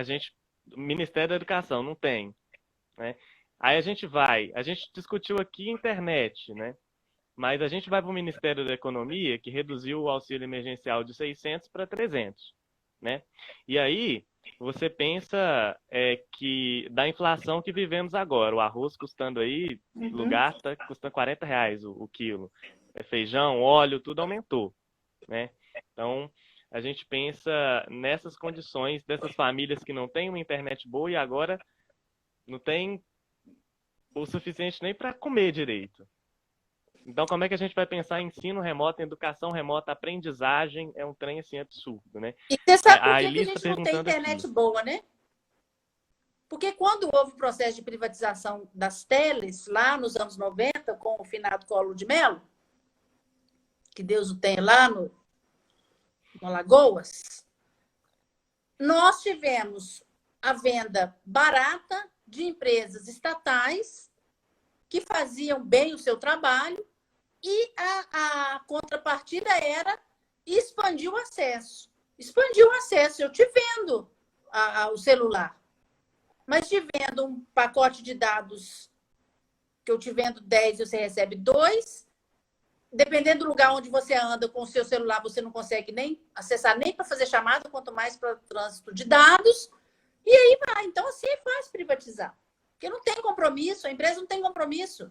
O Ministério da Educação não tem. Né? Aí a gente discutiu aqui internet, né? Mas a gente vai para o Ministério da Economia, que reduziu o auxílio emergencial de 600 para 300, né? E aí você pensa que da inflação que vivemos agora, o arroz custando aí, lugar está custando R$ 40 o quilo. Feijão, óleo, tudo aumentou, né? Então, a gente pensa nessas condições dessas famílias que não têm uma internet boa e agora não tem o suficiente nem para comer direito. Então, como é que a gente vai pensar em ensino remoto, em educação remota, aprendizagem? É um trem, assim, absurdo, né? E você sabe por A que a Elis está gente não tem perguntando internet aqui. boa, né? Porque quando houve o processo de privatização das teles, lá nos anos 90, com o finado Collor de Mello, que Deus o tenha lá no Alagoas, nós tivemos a venda barata de empresas estatais que faziam bem o seu trabalho e a contrapartida era expandir o acesso. Expandir o acesso, eu te vendo o celular, mas te vendo um pacote de dados que eu te vendo 10 e você recebe 2. Dependendo do lugar onde você anda com o seu celular, você não consegue nem acessar nem para fazer chamada, quanto mais para trânsito de dados. E aí vai. Então, assim é fácil privatizar. Porque não tem compromisso, a empresa não tem compromisso.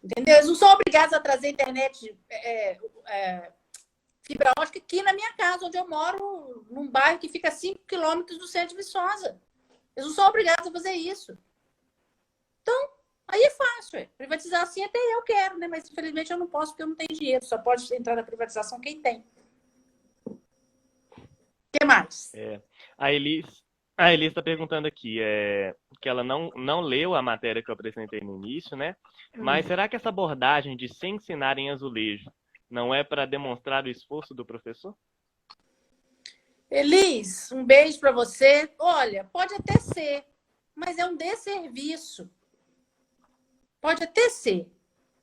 Entendeu? Eles não são obrigados a trazer internet fibra ótica aqui na minha casa, onde eu moro, num bairro que fica a 5 quilômetros do centro de Viçosa. Eles não são obrigados a fazer isso. Então, aí é fácil. Privatizar assim até eu quero, né? Mas infelizmente eu não posso porque eu não tenho dinheiro. Só pode entrar na privatização quem tem. O que mais? A Elis está perguntando aqui que ela não leu a matéria que eu apresentei no início, né? Mas será que essa abordagem de se ensinar em azulejo não é para demonstrar o esforço do professor? Elis, um beijo para você. Olha, pode até ser, mas é um desserviço. Pode até ser.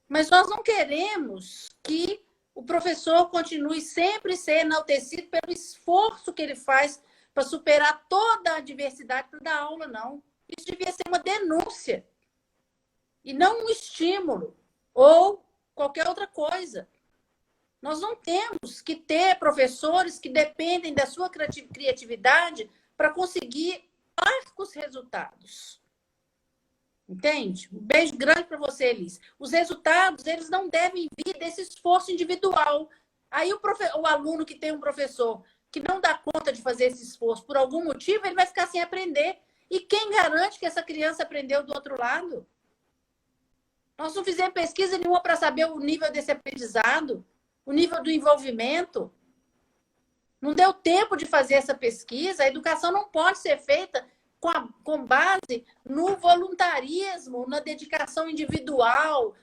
Mas nós não queremos que o professor continue sempre sendo enaltecido pelo esforço que ele faz para superar toda a adversidade para dar aula, não. Isso devia ser uma denúncia e não um estímulo ou qualquer outra coisa. Nós não temos que ter professores que dependem da sua criatividade para conseguir parcos resultados. Entende? Um beijo grande para você, Elis. Os resultados, eles não devem vir desse esforço individual. Aí o aluno que tem um professor que não dá conta de fazer esse esforço por algum motivo, ele vai ficar sem aprender. E quem garante que essa criança aprendeu do outro lado? Nós não fizemos pesquisa nenhuma para saber o nível desse aprendizado, o nível do envolvimento. Não deu tempo de fazer essa pesquisa. A educação não pode ser feita com base no voluntarismo, na dedicação individual,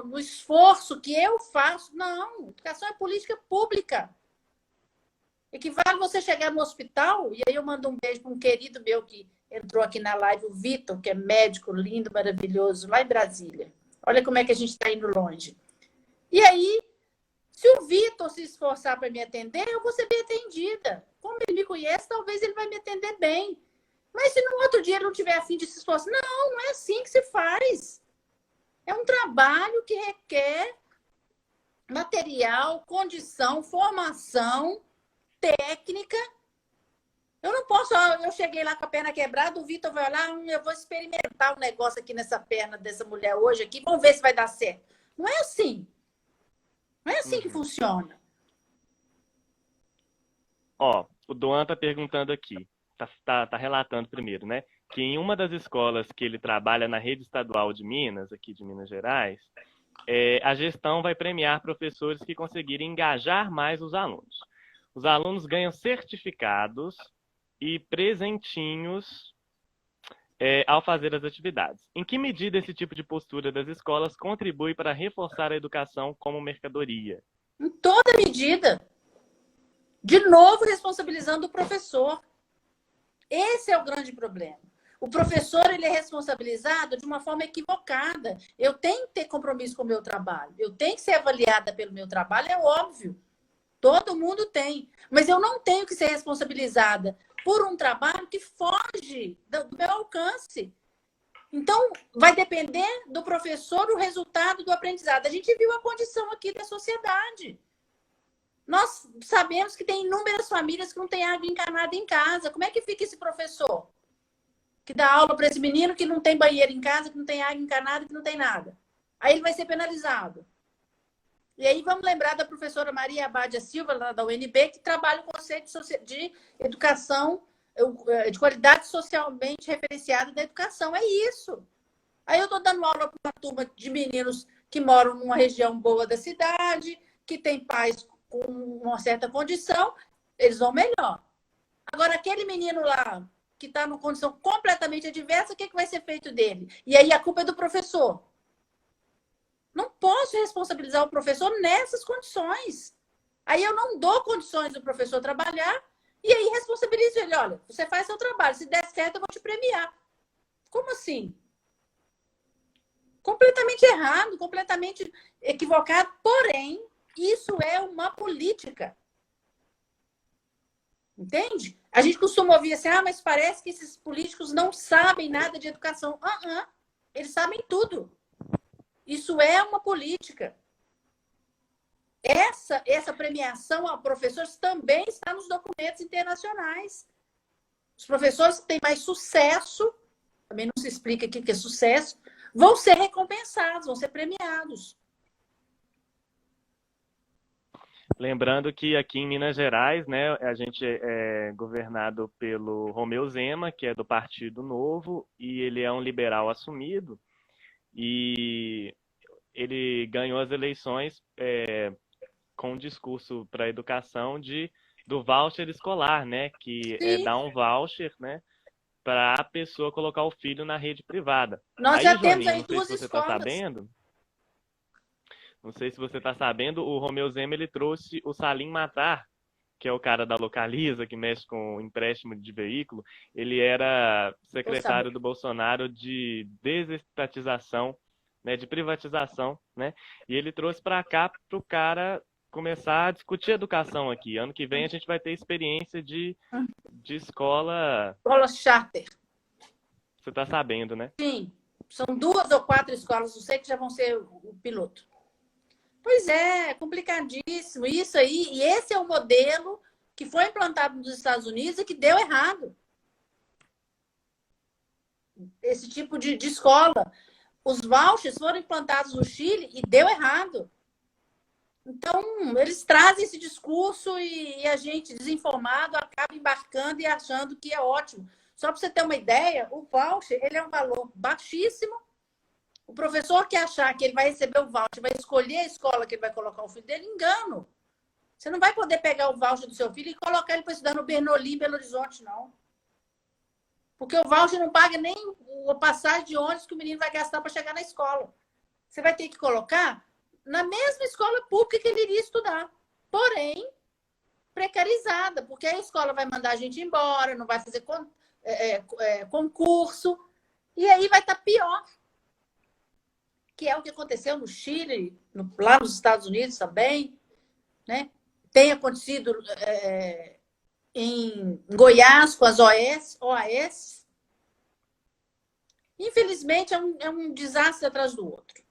no esforço que eu faço. Não, educação é política pública. Equivale você chegar no hospital, e aí eu mando um beijo para um querido meu que entrou aqui na live, o Vitor, que é médico lindo, maravilhoso, lá em Brasília. Olha como é que a gente está indo longe. E aí, se o Vitor se esforçar para me atender, eu vou ser bem atendida. Como ele me conhece, talvez ele vai me atender bem. Mas se no outro dia ele não tiver a fim de se esforçar, não é assim que se faz. É um trabalho que requer material, condição, formação, técnica. Eu não posso, eu cheguei lá com a perna quebrada, o Vitor vai olhar, eu vou experimentar um negócio aqui nessa perna dessa mulher hoje aqui, vamos ver se vai dar certo. Não é assim. Não é assim que funciona. Ó, o Doan tá perguntando aqui, tá relatando primeiro, né? Que em uma das escolas que ele trabalha na rede estadual de Minas, aqui de Minas Gerais, a gestão vai premiar professores que conseguirem engajar mais os alunos. Os alunos ganham certificados e presentinhos ao fazer as atividades. Em que medida esse tipo de postura das escolas contribui para reforçar a educação como mercadoria? Em toda medida. De novo, responsabilizando o professor. Esse é o grande problema. O professor ele é responsabilizado de uma forma equivocada. Eu tenho que ter compromisso com o meu trabalho. Eu tenho que ser avaliada pelo meu trabalho, é óbvio. Todo mundo tem. Mas eu não tenho que ser responsabilizada por um trabalho que foge do meu alcance. Então, vai depender do professor o resultado do aprendizado. A gente viu a condição aqui da sociedade. Nós sabemos que tem inúmeras famílias que não têm água encanada em casa. Como é que fica esse professor? Que dá aula para esse menino que não tem banheiro em casa, que não tem água encanada, que não tem nada. Aí ele vai ser penalizado. E aí vamos lembrar da professora Maria Abadia Silva, lá da UNB, que trabalha o conceito de educação, de qualidade socialmente referenciada da educação. É isso. Aí eu estou dando aula para uma turma de meninos que moram numa região boa da cidade, que tem pais com uma certa condição, eles vão melhor. Agora, aquele menino lá que está numa condição completamente adversa, o que vai ser feito dele? E aí a culpa é do professor. Não posso responsabilizar o professor nessas condições. Aí eu não dou condições do professor trabalhar e aí responsabilizo ele. Olha, você faz seu trabalho, se der certo eu vou te premiar. Como assim? Completamente errado, completamente equivocado, porém, isso é uma política. Entende? A gente costuma ouvir assim, mas parece que esses políticos não sabem nada de educação. Eles sabem tudo. Isso é uma política. Essa premiação a professores também está nos documentos internacionais. Os professores que têm mais sucesso, também não se explica o que é sucesso, vão ser recompensados, vão ser premiados. Lembrando que aqui em Minas Gerais, né, a gente é governado pelo Romeu Zema, que é do Partido Novo, e ele é um liberal assumido, e ele ganhou as eleições com um discurso para a educação do voucher escolar, né, que é dar um voucher, né, para a pessoa colocar o filho na rede privada. Nós já temos aí duas escolas. Não sei se você está sabendo, o Romeu Zema ele trouxe o Salim Matar, que é o cara da Localiza, que mexe com empréstimo de veículo. Ele era secretário do Bolsonaro de desestatização, né, de privatização, né? E ele trouxe para cá para o cara começar a discutir educação aqui. Ano que vem a gente vai ter experiência de escola... Escola charter. Você está sabendo, né? Sim, são 2 ou 4 escolas, não sei, que já vão ser o piloto. Pois é, complicadíssimo isso aí. E esse é o modelo que foi implantado nos Estados Unidos e que deu errado. Esse tipo de escola. Os vouchers foram implantados no Chile e deu errado. Então, eles trazem esse discurso e a gente, desinformado, acaba embarcando e achando que é ótimo. Só para você ter uma ideia, o voucher ele é um valor baixíssimo. O professor que achar que ele vai receber o voucher, vai escolher a escola que ele vai colocar o filho dele, engano. Você não vai poder pegar o voucher do seu filho e colocar ele para estudar no Bernoulli, em Belo Horizonte, não. Porque o voucher não paga nem a passagem de ônibus que o menino vai gastar para chegar na escola. Você vai ter que colocar na mesma escola pública que ele iria estudar. Porém, precarizada, porque a escola vai mandar a gente embora, não vai fazer concurso, e aí vai estar pior. Que é o que aconteceu no Chile, lá nos Estados Unidos também, né? Tem acontecido em Goiás com as OAS. Infelizmente, é um desastre atrás do outro.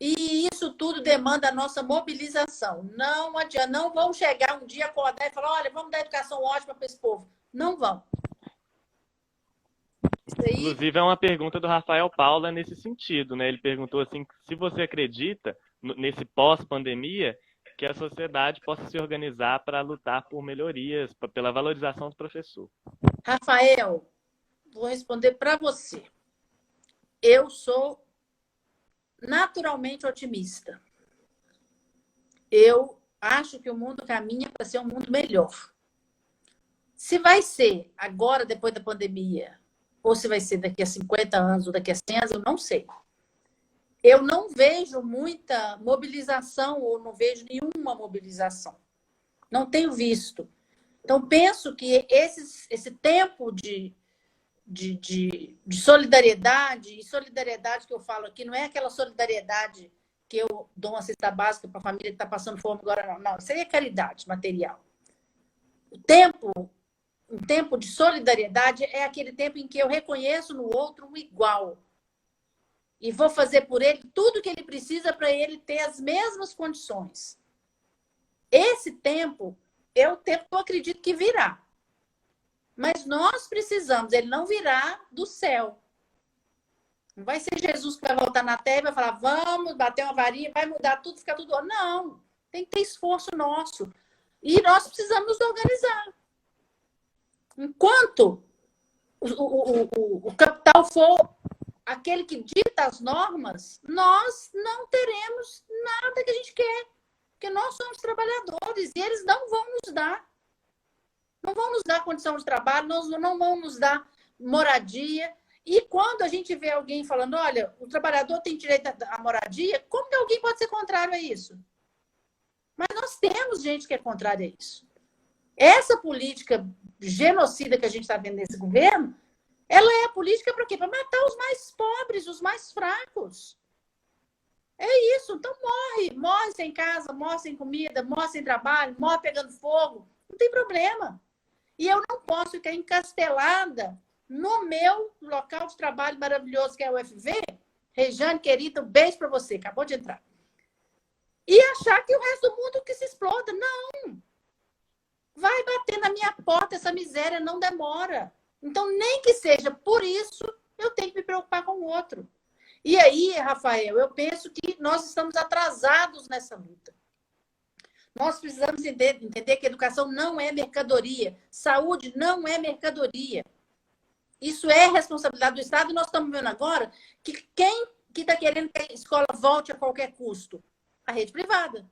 E isso tudo demanda a nossa mobilização. Não adianta, não vão chegar um dia, acordar e falar, olha, vamos dar educação ótima para esse povo. Não vão. Inclusive, é uma pergunta do Rafael Paula nesse sentido, né? Ele perguntou assim, se você acredita, nesse pós-pandemia, que a sociedade possa se organizar para lutar por melhorias, pela valorização do professor. Rafael, vou responder para você. Eu sou naturalmente otimista. Eu acho que o mundo caminha para ser um mundo melhor. Se vai ser agora, depois da pandemia, ou se vai ser daqui a 50 anos ou daqui a 100 anos, eu não sei. Eu não vejo muita mobilização ou não vejo nenhuma mobilização. Não tenho visto. Então, penso que esse tempo de solidariedade, e solidariedade que eu falo aqui, não é aquela solidariedade que eu dou uma cesta básica para a família que está passando fome agora, não. Não, isso aí é caridade material. Um tempo de solidariedade é aquele tempo em que eu reconheço no outro um igual. E vou fazer por ele tudo que ele precisa para ele ter as mesmas condições. Esse tempo é o tempo que eu acredito que virá. Mas nós precisamos, ele não virá do céu. Não vai ser Jesus que vai voltar na terra e vai falar, vamos bater uma varinha, vai mudar tudo, ficar tudo. Não, tem que ter esforço nosso. E nós precisamos nos organizar. Enquanto o capital for aquele que dita as normas, nós não teremos nada que a gente quer. Porque nós somos trabalhadores e eles não vão nos dar. Não vão nos dar condição de trabalho, não vão nos dar moradia. E quando a gente vê alguém falando, olha, o trabalhador tem direito à moradia, como que alguém pode ser contrário a isso? Mas nós temos gente que é contrária a isso. Essa política genocida que a gente está vendo nesse governo, ela é a política para quê? Para matar os mais pobres, os mais fracos. É isso. Então morre sem casa, morre sem comida, morre sem trabalho, morre pegando fogo. Não tem problema. E eu não posso ficar encastelada no meu local de trabalho maravilhoso, que é o UFV. Rejane, querida, um beijo para você. Acabou de entrar. E achar que o resto do mundo que se exploda. Não. Vai bater na minha porta essa miséria, não demora. Então, nem que seja por isso, eu tenho que me preocupar com o outro. E aí, Rafael, eu penso que nós estamos atrasados nessa luta. Nós precisamos entender que educação não é mercadoria. Saúde não é mercadoria. Isso é responsabilidade do Estado. E nós estamos vendo agora que quem está querendo que a escola volte a qualquer custo? A rede privada.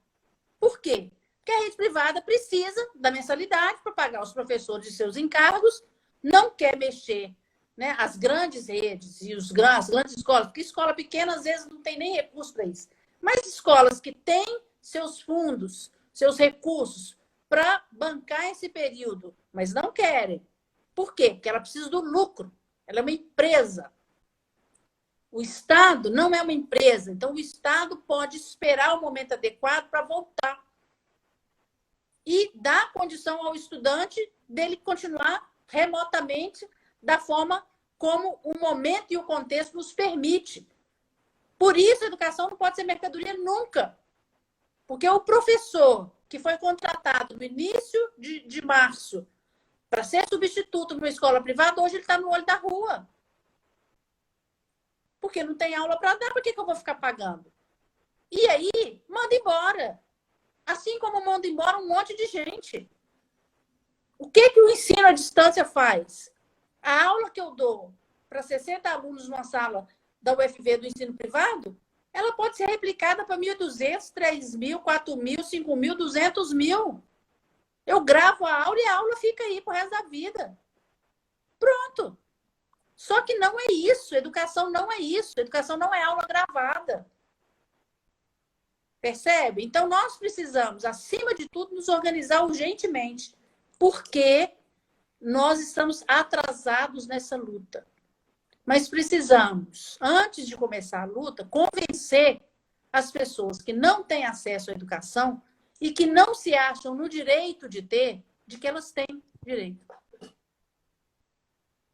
Por quê? Porque a rede privada precisa da mensalidade para pagar os professores de seus encargos, não quer mexer, né, as grandes redes e as grandes escolas, porque escola pequena às vezes não tem nem recurso para isso. Mas escolas que têm seus fundos, seus recursos para bancar esse período, mas não querem. Por quê? Porque ela precisa do lucro. Ela é uma empresa. O Estado não é uma empresa. Então, o Estado pode esperar o momento adequado para voltar. E dar condição ao estudante dele continuar remotamente da forma como o momento e o contexto nos permite. Por isso, a educação não pode ser mercadoria nunca. Porque o professor que foi contratado no início de março para ser substituto numa escola privada, hoje ele está no olho da rua. Porque não tem aula para dar, por que eu vou ficar pagando? E aí, manda embora. Assim como manda embora um monte de gente. O que o ensino à distância faz? A aula que eu dou para 60 alunos numa sala da UFV do ensino privado, ela pode ser replicada para 1.200, 3.000, 4.000, 5.000, 200.000. Eu gravo a aula e a aula fica aí pro resto da vida. Pronto. Só que não é isso. Educação não é isso. Educação não é aula gravada. Percebe? Então, nós precisamos, acima de tudo, nos organizar urgentemente, porque nós estamos atrasados nessa luta. Mas precisamos, antes de começar a luta, convencer as pessoas que não têm acesso à educação e que não se acham no direito de ter, de que elas têm direito.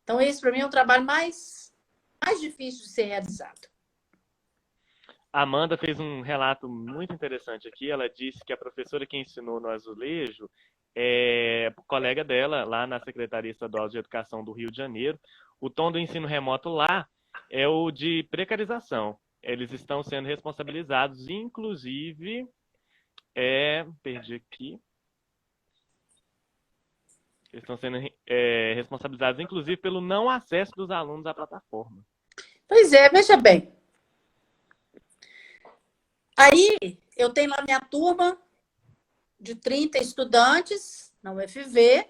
Então, esse, para mim, é o trabalho mais difícil de ser realizado. A Amanda fez um relato muito interessante aqui. Ela disse que a professora que ensinou no Azulejo é colega dela lá na Secretaria Estadual de Educação do Rio de Janeiro. O tom do ensino remoto lá é o de precarização. Eles estão sendo responsabilizados, inclusive... perdi aqui. Eles estão sendo responsabilizados, inclusive, pelo não acesso dos alunos à plataforma. Pois é, veja bem. Aí, eu tenho lá minha turma de 30 estudantes na UFV.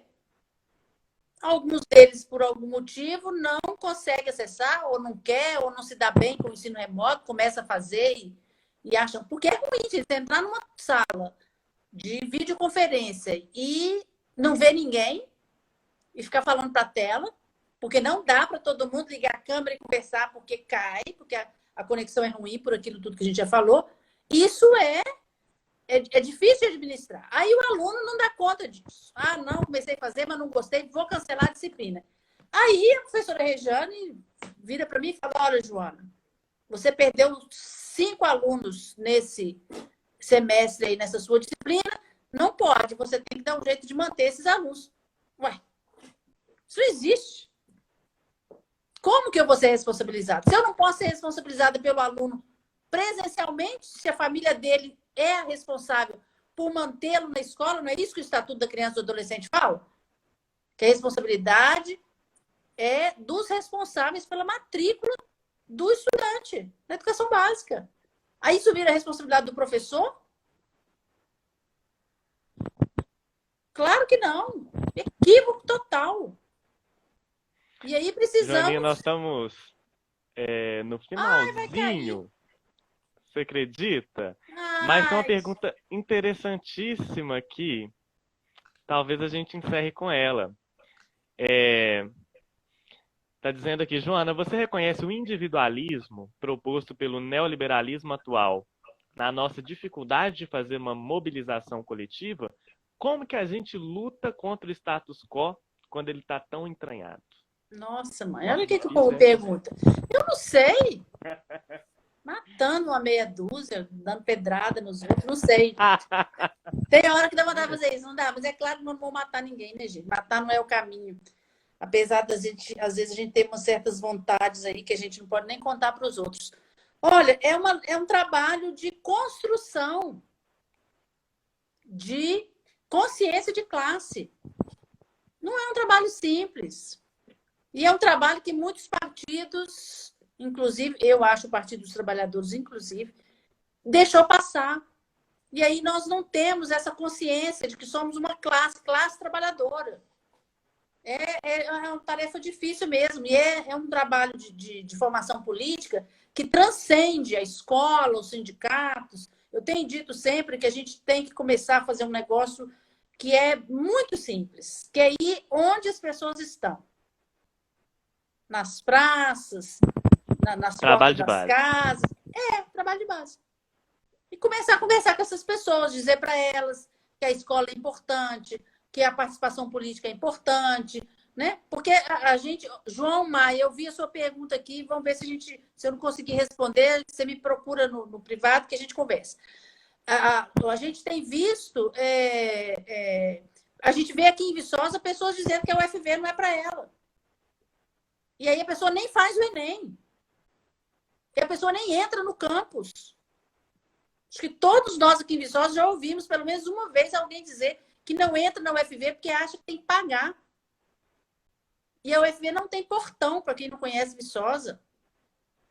Alguns deles, por algum motivo, não conseguem acessar, ou não quer, ou não se dá bem com o ensino remoto, começa a fazer e acham... Porque é ruim, gente, entrar numa sala de videoconferência e não ver ninguém e ficar falando para a tela, porque não dá para todo mundo ligar a câmera e conversar, porque cai, porque a conexão é ruim por aquilo tudo que a gente já falou. Isso é difícil de administrar. Aí o aluno não dá conta disso. Ah, não, comecei a fazer, mas não gostei, vou cancelar a disciplina. Aí a professora Rejane vira para mim e fala: olha, Joana, você perdeu 5 alunos nesse semestre aí, nessa sua disciplina, não pode, você tem que dar um jeito de manter esses alunos. Ué, isso não existe. Como que eu vou ser responsabilizada? Se eu não posso ser responsabilizada pelo aluno presencialmente, se a família dele é a responsável por mantê-lo na escola, não é isso que o Estatuto da Criança e do Adolescente fala? Que a responsabilidade é dos responsáveis pela matrícula do estudante na educação básica. Aí isso vira a responsabilidade do professor? Claro que não. Equívoco total. E aí precisamos... Joaninha, nós estamos no finalzinho. Você acredita? Mas tem uma pergunta interessantíssima aqui. Talvez a gente encerre com ela. Está dizendo aqui: Joana, você reconhece o individualismo proposto pelo neoliberalismo atual na nossa dificuldade de fazer uma mobilização coletiva? Como que a gente luta contra o status quo quando ele está tão entranhado? Nossa, mãe, olha o que o povo pergunta. Eu não sei. Matando uma meia dúzia, dando pedrada nos outros, não sei. Tem hora que dá vontade de fazer isso, não dá, mas é claro que não vou matar ninguém, né, gente? Matar não é o caminho. Apesar da gente, às vezes, a gente ter umas certas vontades aí que a gente não pode nem contar para os outros. Olha, é um trabalho de construção de consciência de classe. Não é um trabalho simples. E é um trabalho que muitos partidos, inclusive, eu acho o Partido dos Trabalhadores, inclusive, deixou passar. E aí nós não temos essa consciência de que somos uma classe trabalhadora. É uma tarefa difícil mesmo. E é um trabalho de formação política que transcende a escola, os sindicatos. Eu tenho dito sempre que a gente tem que começar a fazer um negócio que é muito simples, que é ir onde as pessoas estão. Nas praças, nas portas das casas. Trabalho de base. E começar a conversar com essas pessoas, dizer para elas que a escola é importante, que a participação política é importante, né? Porque a gente... João Maia, eu vi a sua pergunta aqui, vamos ver se eu não conseguir responder, você me procura no privado que a gente conversa. A gente tem visto... a gente vê aqui em Viçosa pessoas dizendo que a UFV não é para ela. E aí a pessoa nem faz o Enem. E a pessoa nem entra no campus. Acho que todos nós aqui em Viçosa já ouvimos pelo menos uma vez alguém dizer que não entra na UFV porque acha que tem que pagar. E a UFV não tem portão, para quem não conhece Viçosa.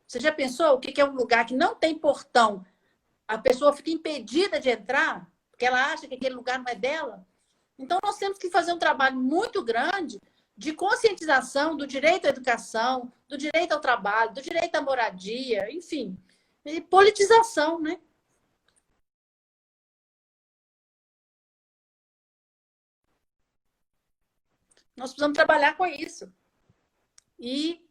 Você já pensou o que é um lugar que não tem portão? A pessoa fica impedida de entrar porque ela acha que aquele lugar não é dela? Então, nós temos que fazer um trabalho muito grande de conscientização do direito à educação, do direito ao trabalho, do direito à moradia, enfim, e politização, né? Nós precisamos trabalhar com isso e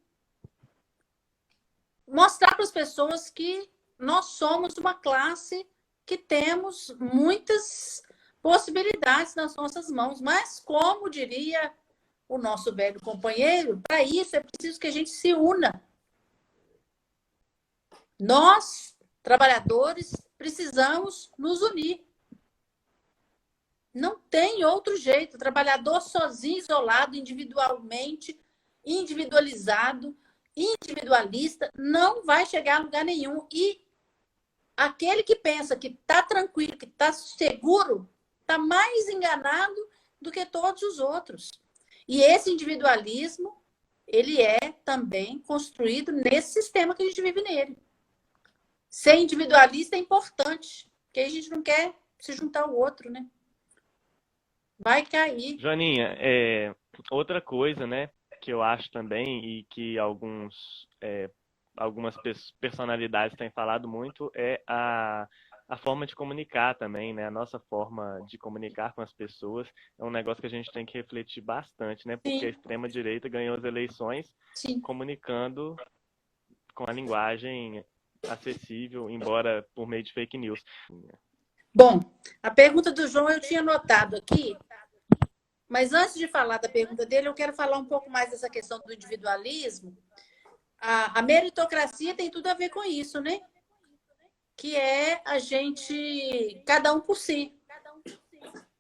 mostrar para as pessoas que nós somos uma classe que temos muitas possibilidades nas nossas mãos, mas, como diria o nosso velho companheiro, para isso é preciso que a gente se una. Nós, trabalhadores, precisamos nos unir. Não tem outro jeito. O trabalhador sozinho, isolado, individualmente, individualizado, individualista, não vai chegar a lugar nenhum. E aquele que pensa que está tranquilo, que está seguro, está mais enganado do que todos os outros. E esse individualismo, ele é também construído nesse sistema que a gente vive nele. Ser individualista é importante, porque a gente não quer se juntar ao outro, né? Vai cair. Joaninha, outra coisa, né, que eu acho também e que algumas personalidades têm falado muito é a forma de comunicar também, né? A nossa forma de comunicar com as pessoas é um negócio que a gente tem que refletir bastante, né? Porque Sim. a extrema-direita ganhou as eleições Sim. comunicando com a linguagem acessível, embora por meio de fake news. Bom, a pergunta do João eu tinha anotado aqui, mas antes de falar da pergunta dele, eu quero falar um pouco mais dessa questão do individualismo. A meritocracia tem tudo a ver com isso, né? Que é a gente, cada um por si.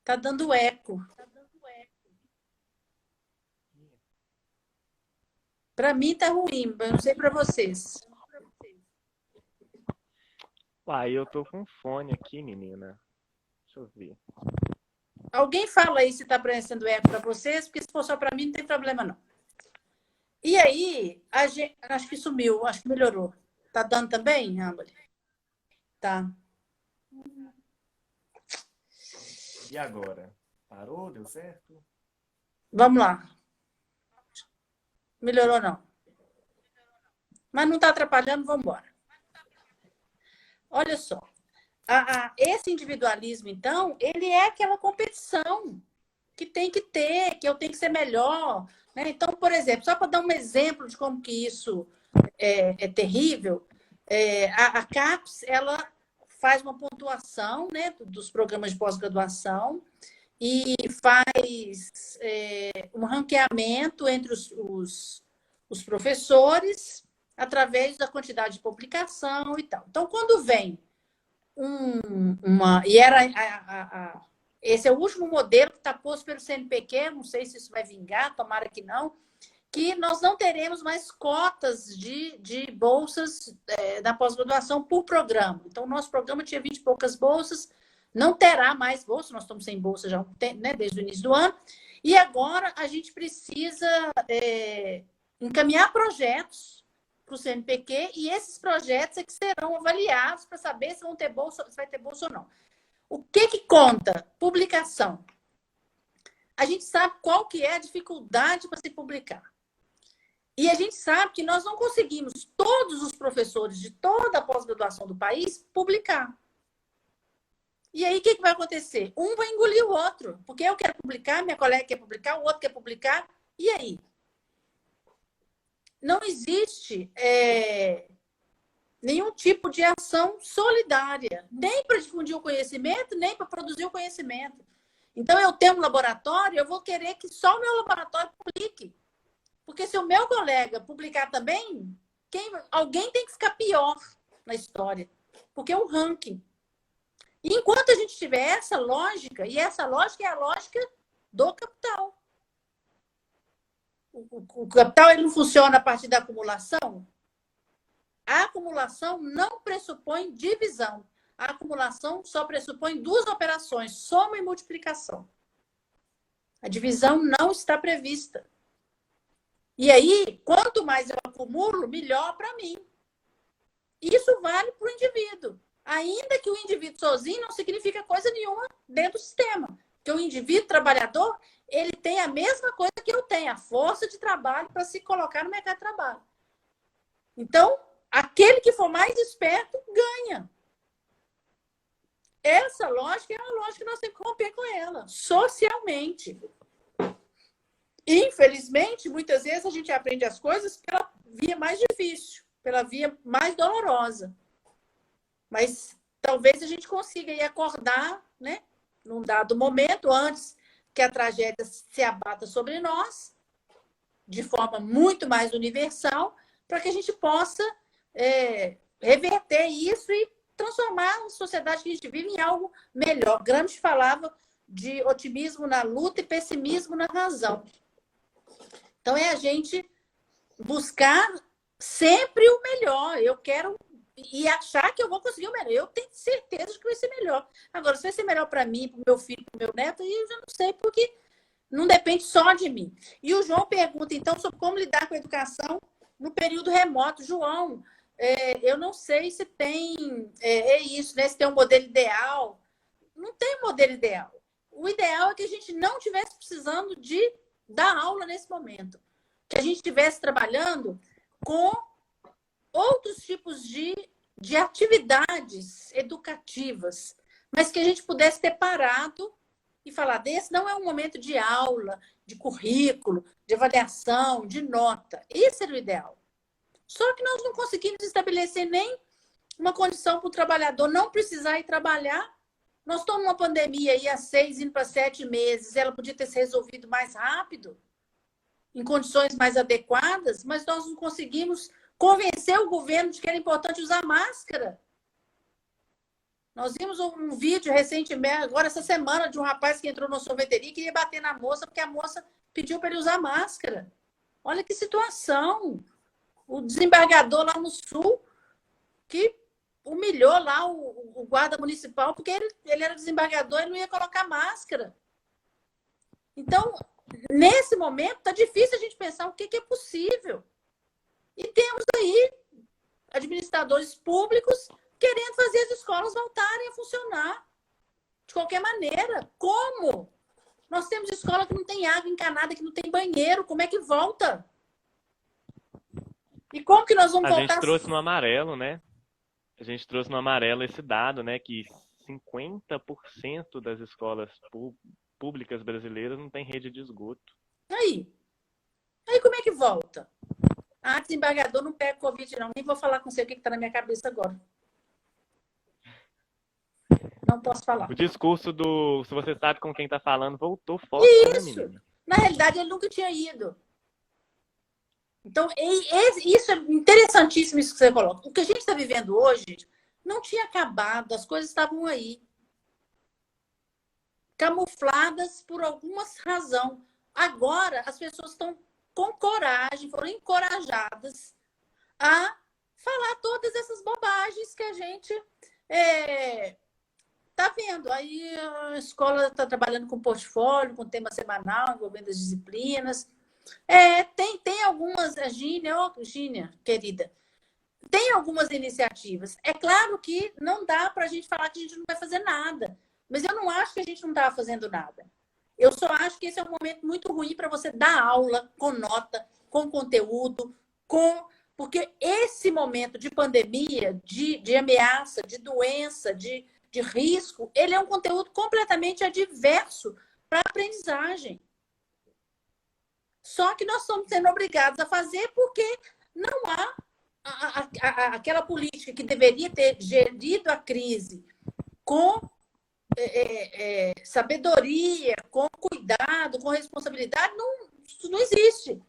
Tá dando eco. Para mim tá ruim, eu não sei para vocês. Uai, eu tô com fone aqui, menina. Deixa eu ver. Alguém fala aí se está aparecendo eco para vocês, porque se for só para mim não tem problema não. E aí, acho que sumiu, acho que melhorou. Tá dando também, Amber? Tá. E agora? Parou? Deu certo? Vamos lá. Melhorou não. Mas não está atrapalhando, vamos embora. Olha só. Esse individualismo, então, ele é aquela competição que tem que ter, que eu tenho que ser melhor. Né? Então, por exemplo, só para dar um exemplo de como que isso é terrível, a CAPES, ela faz uma pontuação, né, dos programas de pós-graduação e faz um ranqueamento entre os professores através da quantidade de publicação e tal. Então, quando vem esse é o último modelo que está posto pelo CNPq, não sei se isso vai vingar, tomara que não, que nós não teremos mais cotas de bolsas na pós-graduação por programa. Então, o nosso programa tinha 20 e poucas bolsas, não terá mais bolsa, nós estamos sem bolsa já né, desde o início do ano, e agora a gente precisa encaminhar projetos para o CNPq, e esses projetos é que serão avaliados para saber se vão ter bolsa, se vai ter bolsa ou não. O que conta? Publicação. A gente sabe qual que é a dificuldade para se publicar. E a gente sabe que nós não conseguimos, todos os professores de toda a pós-graduação do país, publicar. E aí, o que vai acontecer? Um vai engolir o outro, porque eu quero publicar, minha colega quer publicar, o outro quer publicar, e aí? Não existe nenhum tipo de ação solidária, nem para difundir o conhecimento, nem para produzir o conhecimento. Então, eu tenho um laboratório, eu vou querer que só o meu laboratório publique. Porque se o meu colega publicar também, alguém tem que ficar pior na história. Porque é um ranking. E enquanto a gente tiver essa lógica, e essa lógica é a lógica do capital. O capital ele não funciona a partir da acumulação? A acumulação não pressupõe divisão. A acumulação só pressupõe duas operações, soma e multiplicação. A divisão não está prevista. E aí, quanto mais eu acumulo, melhor para mim. Isso vale para o indivíduo. Ainda que o indivíduo sozinho não significa coisa nenhuma dentro do sistema. Porque o indivíduo trabalhador, ele tem a mesma coisa que eu tenho, a força de trabalho para se colocar no mercado de trabalho. Então, aquele que for mais esperto ganha. Essa lógica é uma lógica que nós temos que romper com ela, socialmente. Infelizmente, muitas vezes a gente aprende as coisas pela via mais difícil, pela via mais dolorosa. Mas talvez a gente consiga aí acordar, né, num dado momento, antes que a tragédia se abata sobre nós, de forma muito mais universal, para que a gente possa reverter isso e transformar a sociedade que a gente vive em algo melhor. Gramsci falava de otimismo na luta e pessimismo na razão. Então, é a gente buscar sempre o melhor. Eu quero e achar que eu vou conseguir o melhor. Eu tenho certeza de que vai ser melhor. Agora, se vai ser melhor para mim, para o meu filho, para o meu neto, eu já não sei, porque não depende só de mim. E o João pergunta, então, sobre como lidar com a educação no período remoto. João, eu não sei se tem isso, né? Se tem um modelo ideal. Não tem um modelo ideal. O ideal é que a gente não estivesse precisando de dar aula nesse momento. Que a gente estivesse trabalhando com outros tipos de atividades educativas, mas que a gente pudesse ter parado e falar, desse não é um momento de aula, de currículo, de avaliação, de nota. Esse era o ideal. Só que nós não conseguimos estabelecer nem uma condição para o trabalhador não precisar ir trabalhar. Nós estamos numa pandemia aí há 6, indo para 7 meses. Ela podia ter se resolvido mais rápido, em condições mais adequadas, mas nós não conseguimos convencer o governo de que era importante usar máscara. Nós vimos um vídeo recentemente, agora essa semana, de um rapaz que entrou na sorveteria e queria bater na moça porque a moça pediu para ele usar máscara. Olha que situação. O desembargador lá no Sul que humilhou lá o guarda municipal porque ele era desembargador e não ia colocar máscara. Então, nesse momento, está difícil a gente pensar o que é possível. E temos aí administradores públicos querendo fazer as escolas voltarem a funcionar de qualquer maneira. Como? Nós temos escola que não tem água encanada, que não tem banheiro. Como é que volta? E como que nós vamos voltar? A gente trouxe no amarelo, né? A gente trouxe no amarelo esse dado, né? Que 50% das escolas públicas brasileiras não tem rede de esgoto. Aí como é que volta? Desembargador não pega Covid, não. Nem vou falar com você o que está na minha cabeça agora. Não posso falar. O discurso do se você sabe com quem está falando voltou forte. Isso. Né, na realidade, ele nunca tinha ido. Então, isso é interessantíssimo isso que você coloca. O que a gente está vivendo hoje não tinha acabado, as coisas estavam aí. Camufladas por alguma razão. Agora, as pessoas estão com coragem, foram encorajadas a falar todas essas bobagens que a gente está vendo. Aí a escola está trabalhando com portfólio, com tema semanal, envolvendo as disciplinas. Tem algumas, Gínia, querida, tem algumas iniciativas. É claro que não dá para a gente falar que a gente não vai fazer nada, mas eu não acho que a gente não estava fazendo nada. Eu só acho que esse é um momento muito ruim para você dar aula com nota, com conteúdo, porque esse momento de pandemia, de ameaça, de doença, de risco, ele é um conteúdo completamente adverso para a aprendizagem. Só que nós estamos sendo obrigados a fazer porque não há aquela política que deveria ter gerido a crise com sabedoria, com cuidado, com responsabilidade, isso não existe.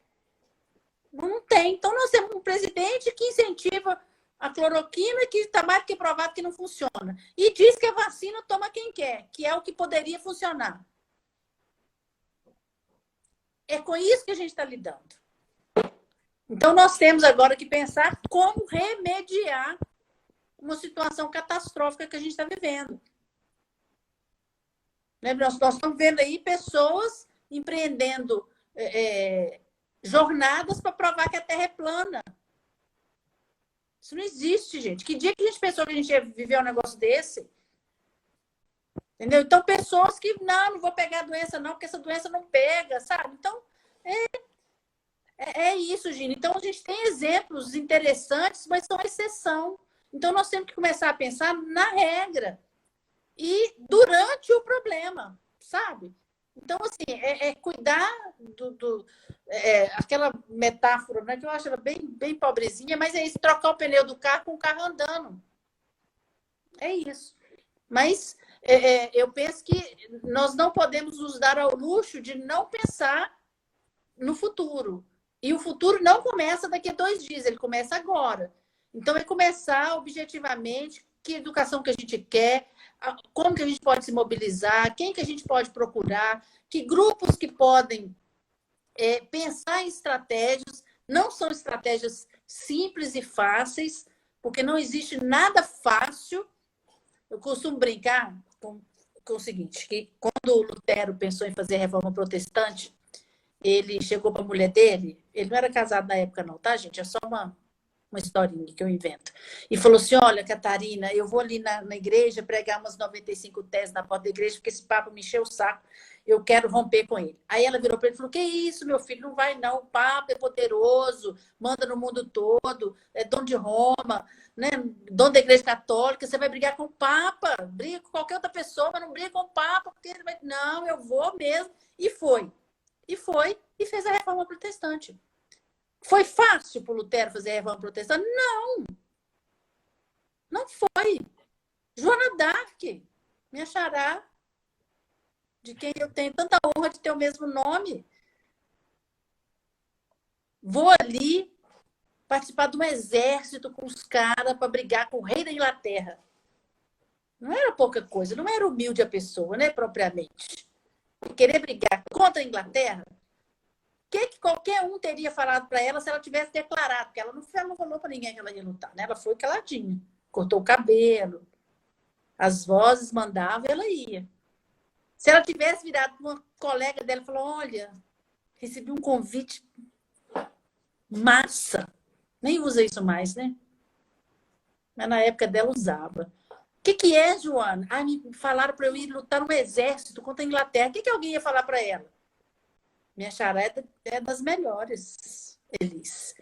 Não tem. Então, nós temos um presidente que incentiva a cloroquina, que está mais do que provado que não funciona. E diz que a vacina toma quem quer, que é o que poderia funcionar. É com isso que a gente está lidando. Então, nós temos agora que pensar como remediar uma situação catastrófica que a gente está vivendo. Nós estamos vendo aí pessoas empreendendo jornadas para provar que a Terra é plana. Isso não existe, gente. Que dia que a gente pensou que a gente ia viver um negócio desse? Entendeu? Então, pessoas que, não vou pegar a doença não, porque essa doença não pega, sabe? Então, é isso, Gina. Então, a gente tem exemplos interessantes, mas são exceção. Então, nós temos que começar a pensar na regra e durante o problema, sabe? Então, assim, cuidar aquela metáfora, né, que eu acho ela bem, bem pobrezinha, mas é isso, trocar o pneu do carro com o carro andando. É isso. Mas eu penso que nós não podemos nos dar ao luxo de não pensar no futuro. E o futuro não começa daqui a 2 dias, ele começa agora. Então, é começar objetivamente que educação que a gente quer, como que a gente pode se mobilizar, quem que a gente pode procurar, que grupos que podem pensar em estratégias. Não são estratégias simples e fáceis, porque não existe nada fácil. Eu costumo brincar com o seguinte, que quando o Lutero pensou em fazer a reforma protestante, ele chegou para a mulher dele, ele não era casado na época não, tá, gente? É só uma historinha que eu invento. E falou assim, olha, Catarina, eu vou ali na igreja pregar umas 95 teses na porta da igreja, porque esse papo me encheu o saco, eu quero romper com ele. Aí ela virou para ele e falou, que isso, meu filho, não vai não, o Papa é poderoso, manda no mundo todo, é dono de Roma, né? Dono da igreja católica, você vai brigar com o Papa, briga com qualquer outra pessoa, mas não briga com o Papa, porque ele vai... Não, eu vou mesmo. E foi. E fez a reforma protestante. Foi fácil para o Lutero fazer a reforma protestante? Não foi. Joana d'Arc, minha xará, de quem eu tenho tanta honra de ter o mesmo nome. Vou ali participar de um exército com os caras para brigar com o rei da Inglaterra. Não era pouca coisa, não era humilde a pessoa, né, propriamente. E querer brigar contra a Inglaterra, que qualquer um teria falado para ela se ela tivesse declarado, porque ela não falou para ninguém que ela ia lutar, né? Ela foi caladinha, cortou o cabelo, as vozes mandavam, ela ia. Se ela tivesse virado para uma colega dela e falou, olha, recebi um convite massa, nem usa isso mais, né? Mas na época dela usava. O que é, Joana? Me falaram para eu ir lutar no exército contra a Inglaterra. O que alguém ia falar para ela? Minha xará é das melhores, Elis.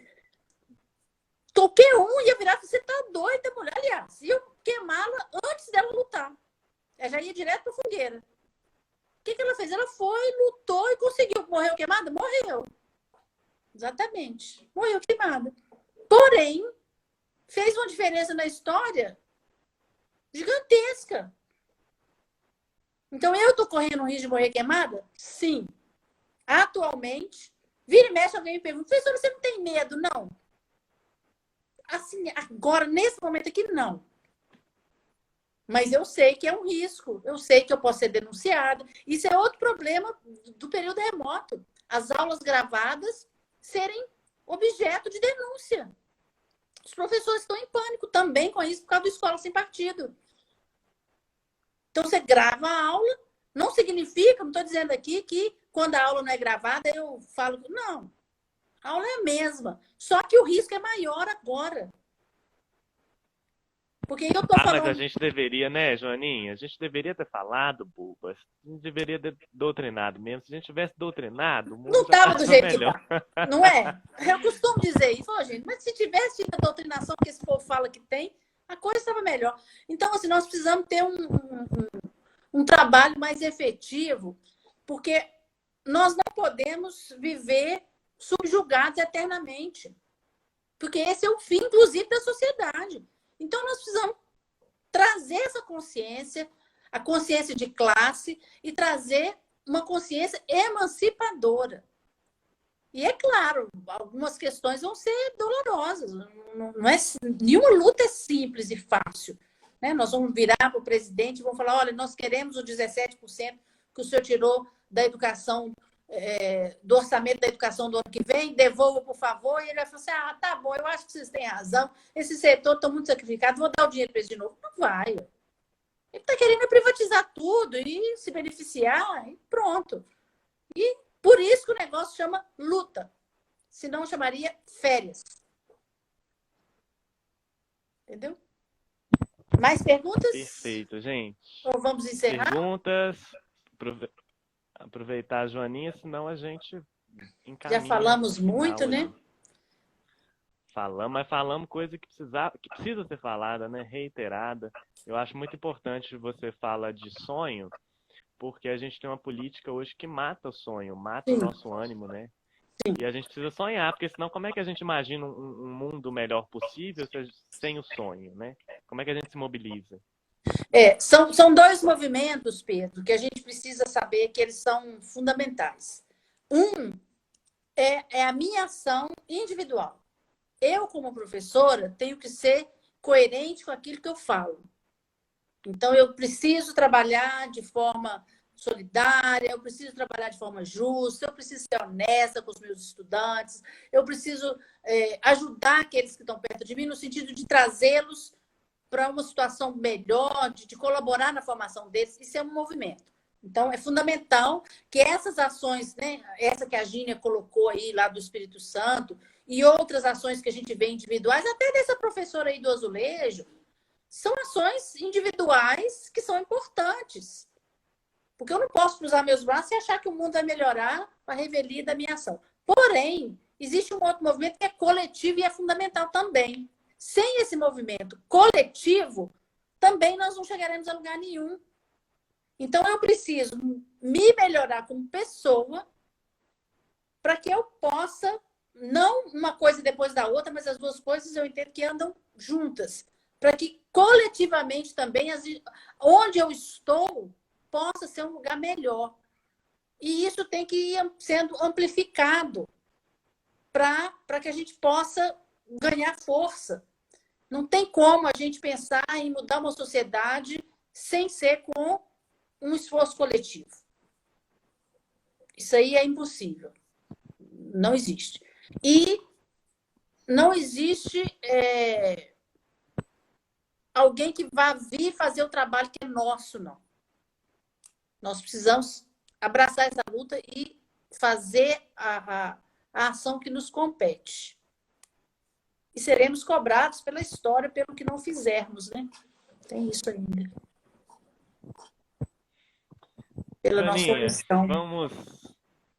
Qualquer um ia virar, você tá doida, mulher. Aliás, ia queimá-la antes dela lutar. Ela já ia direto para a fogueira. O que ela fez? Ela foi, lutou e conseguiu. Morreu queimada? Morreu. Exatamente. Morreu queimada. Porém, fez uma diferença na história gigantesca. Então, eu tô correndo um risco de morrer queimada? Sim. Atualmente, vira e mexe, alguém me pergunta, professora, você não tem medo, não? Assim, agora, nesse momento aqui, não. Mas eu sei que é um risco, eu sei que eu posso ser denunciada. Isso é outro problema do período remoto. As aulas gravadas serem objeto de denúncia. Os professores estão em pânico também com isso, por causa do Escola Sem Partido. Então, você grava a aula, não significa, não estou dizendo aqui que quando a aula não é gravada, eu falo... Não, a aula é a mesma, só que o risco é maior agora. Porque eu tô falando... Mas a gente deveria, né, Joaninha? A gente deveria ter falado, Bubas. A gente deveria ter doutrinado mesmo. Se a gente tivesse doutrinado, o mundo não estava do jeito melhor. Que tá, não é? Eu costumo dizer isso, gente, mas se tivesse a doutrinação que esse povo fala que tem, a coisa estava melhor. Então, assim, nós precisamos ter um trabalho mais efetivo, porque nós não podemos viver subjugados eternamente. Porque esse é o fim, inclusive, da sociedade. Então, nós precisamos trazer essa consciência, a consciência de classe, e trazer uma consciência emancipadora. E é claro, algumas questões vão ser dolorosas. Não é, nenhuma luta é simples e fácil. Né? Nós vamos virar para o presidente e vamos falar, olha, nós queremos os 17% que o senhor tirou da educação, do orçamento da educação do ano que vem, devolva, por favor. E ele vai falar assim, tá bom, eu acho que vocês têm razão, esse setor está muito sacrificado, vou dar o dinheiro para eles de novo. Não vai. Ele está querendo privatizar tudo e se beneficiar e pronto. E por isso que o negócio chama luta. Senão chamaria férias. Entendeu? Mais perguntas? Perfeito, gente. Ou vamos encerrar? Perguntas. Aproveitar a Joaninha, senão a gente encaminha. Já falamos muito, né? Falamos coisa que precisa ser falada, né? Reiterada. Eu acho muito importante você falar de sonho, porque a gente tem uma política hoje que mata o sonho, mata o nosso ânimo, né? Sim. E a gente precisa sonhar, porque senão como é que a gente imagina um mundo melhor possível sem o sonho, né? Como é que a gente se mobiliza? São dois movimentos, Pedro, que a gente precisa saber que eles são fundamentais. Um é a minha ação individual. Eu, como professora, tenho que ser coerente com aquilo que eu falo. Então, eu preciso trabalhar de forma solidária, eu preciso trabalhar de forma justa, eu preciso ser honesta com os meus estudantes, eu preciso ajudar aqueles que estão perto de mim, no sentido de trazê-los para uma situação melhor, de colaborar na formação deles. Isso é um movimento. Então, é fundamental que essas ações, né, essa que a Gínia colocou aí lá do Espírito Santo, e outras ações que a gente vê individuais, até dessa professora aí do azulejo, são ações individuais que são importantes. Porque eu não posso cruzar meus braços e achar que o mundo vai melhorar com a revelia da minha ação. Porém, existe um outro movimento que é coletivo e é fundamental também. Sem esse movimento coletivo, também nós não chegaremos a lugar nenhum. Então, eu preciso me melhorar como pessoa para que eu possa, não uma coisa depois da outra, mas as duas coisas eu entendo que andam juntas. Para que coletivamente também, onde eu estou, possa ser um lugar melhor. E isso tem que ir sendo amplificado para que a gente possa ganhar força. Não tem como a gente pensar em mudar uma sociedade sem ser com um esforço coletivo. Isso aí é impossível. Não existe. E não existe alguém que vá vir fazer o trabalho que é nosso, não. Nós precisamos abraçar essa luta e fazer a ação que nos compete. E seremos cobrados pela história pelo que não fizermos, né? Tem isso ainda. Pela nossa missão.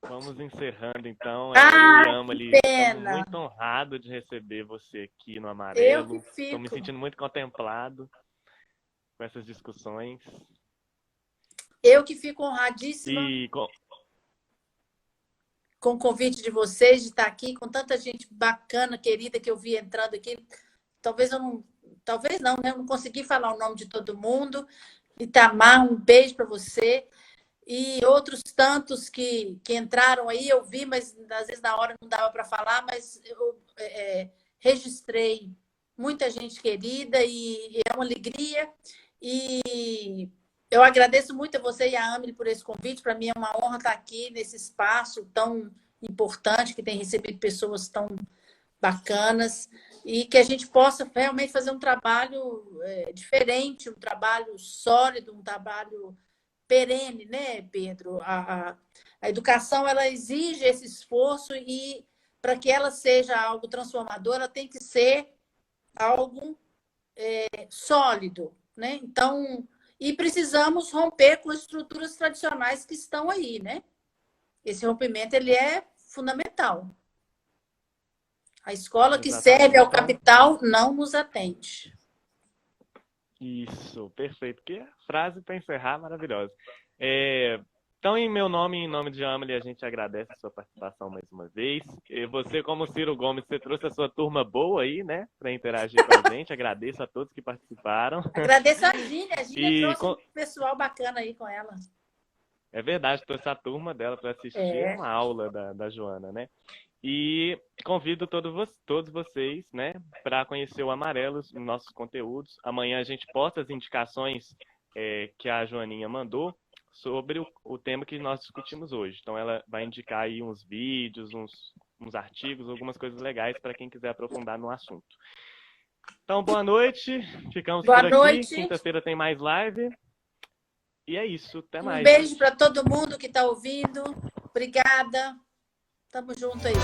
Vamos encerrando, então. Ah, eu e Amelie estamos muito honrados de receber você aqui no Amarelo. Estou me sentindo muito contemplado com essas discussões. Eu que fico honradíssima com o convite de vocês, de estar aqui, com tanta gente bacana, querida, que eu vi entrando aqui. Talvez não, né? Eu não consegui falar o nome de todo mundo. Itamar, um beijo para você. E outros tantos que entraram aí, eu vi, mas às vezes na hora não dava para falar, mas eu registrei muita gente querida e é uma alegria. E eu agradeço muito a você e a Amelie por esse convite. Para mim é uma honra estar aqui nesse espaço tão importante, que tem recebido pessoas tão bacanas, e que a gente possa realmente fazer um trabalho diferente, um trabalho sólido, um trabalho perene, né, Pedro? A educação, ela exige esse esforço e para que ela seja algo transformador, ela tem que ser algo sólido, né? Então, e precisamos romper com estruturas tradicionais que estão aí, né? Esse rompimento, ele é fundamental. A escola que serve ao capital não nos atende. Isso, perfeito. Que frase para encerrar maravilhosa. Então, em meu nome e em nome de Amelie, a gente agradece a sua participação mais uma vez. E você, como Ciro Gomes, você trouxe a sua turma boa aí, né, para interagir com a gente. Agradeço a todos que participaram. Agradeço a Gínia trouxe um pessoal bacana aí com ela. É verdade, trouxe a turma dela para assistir uma aula da Joana, né? E convido todos vocês, né, para conhecer o Amarelo, os nossos conteúdos. Amanhã a gente posta as indicações que a Joaninha mandou sobre o tema que nós discutimos hoje. Então ela vai indicar aí uns vídeos, uns artigos, algumas coisas legais para quem quiser aprofundar no assunto. Então, boa noite. Ficamos por aqui. Boa noite. Quinta-feira tem mais live. E é isso. Até mais. Um beijo para todo mundo que está ouvindo. Obrigada. Tamo junto aí.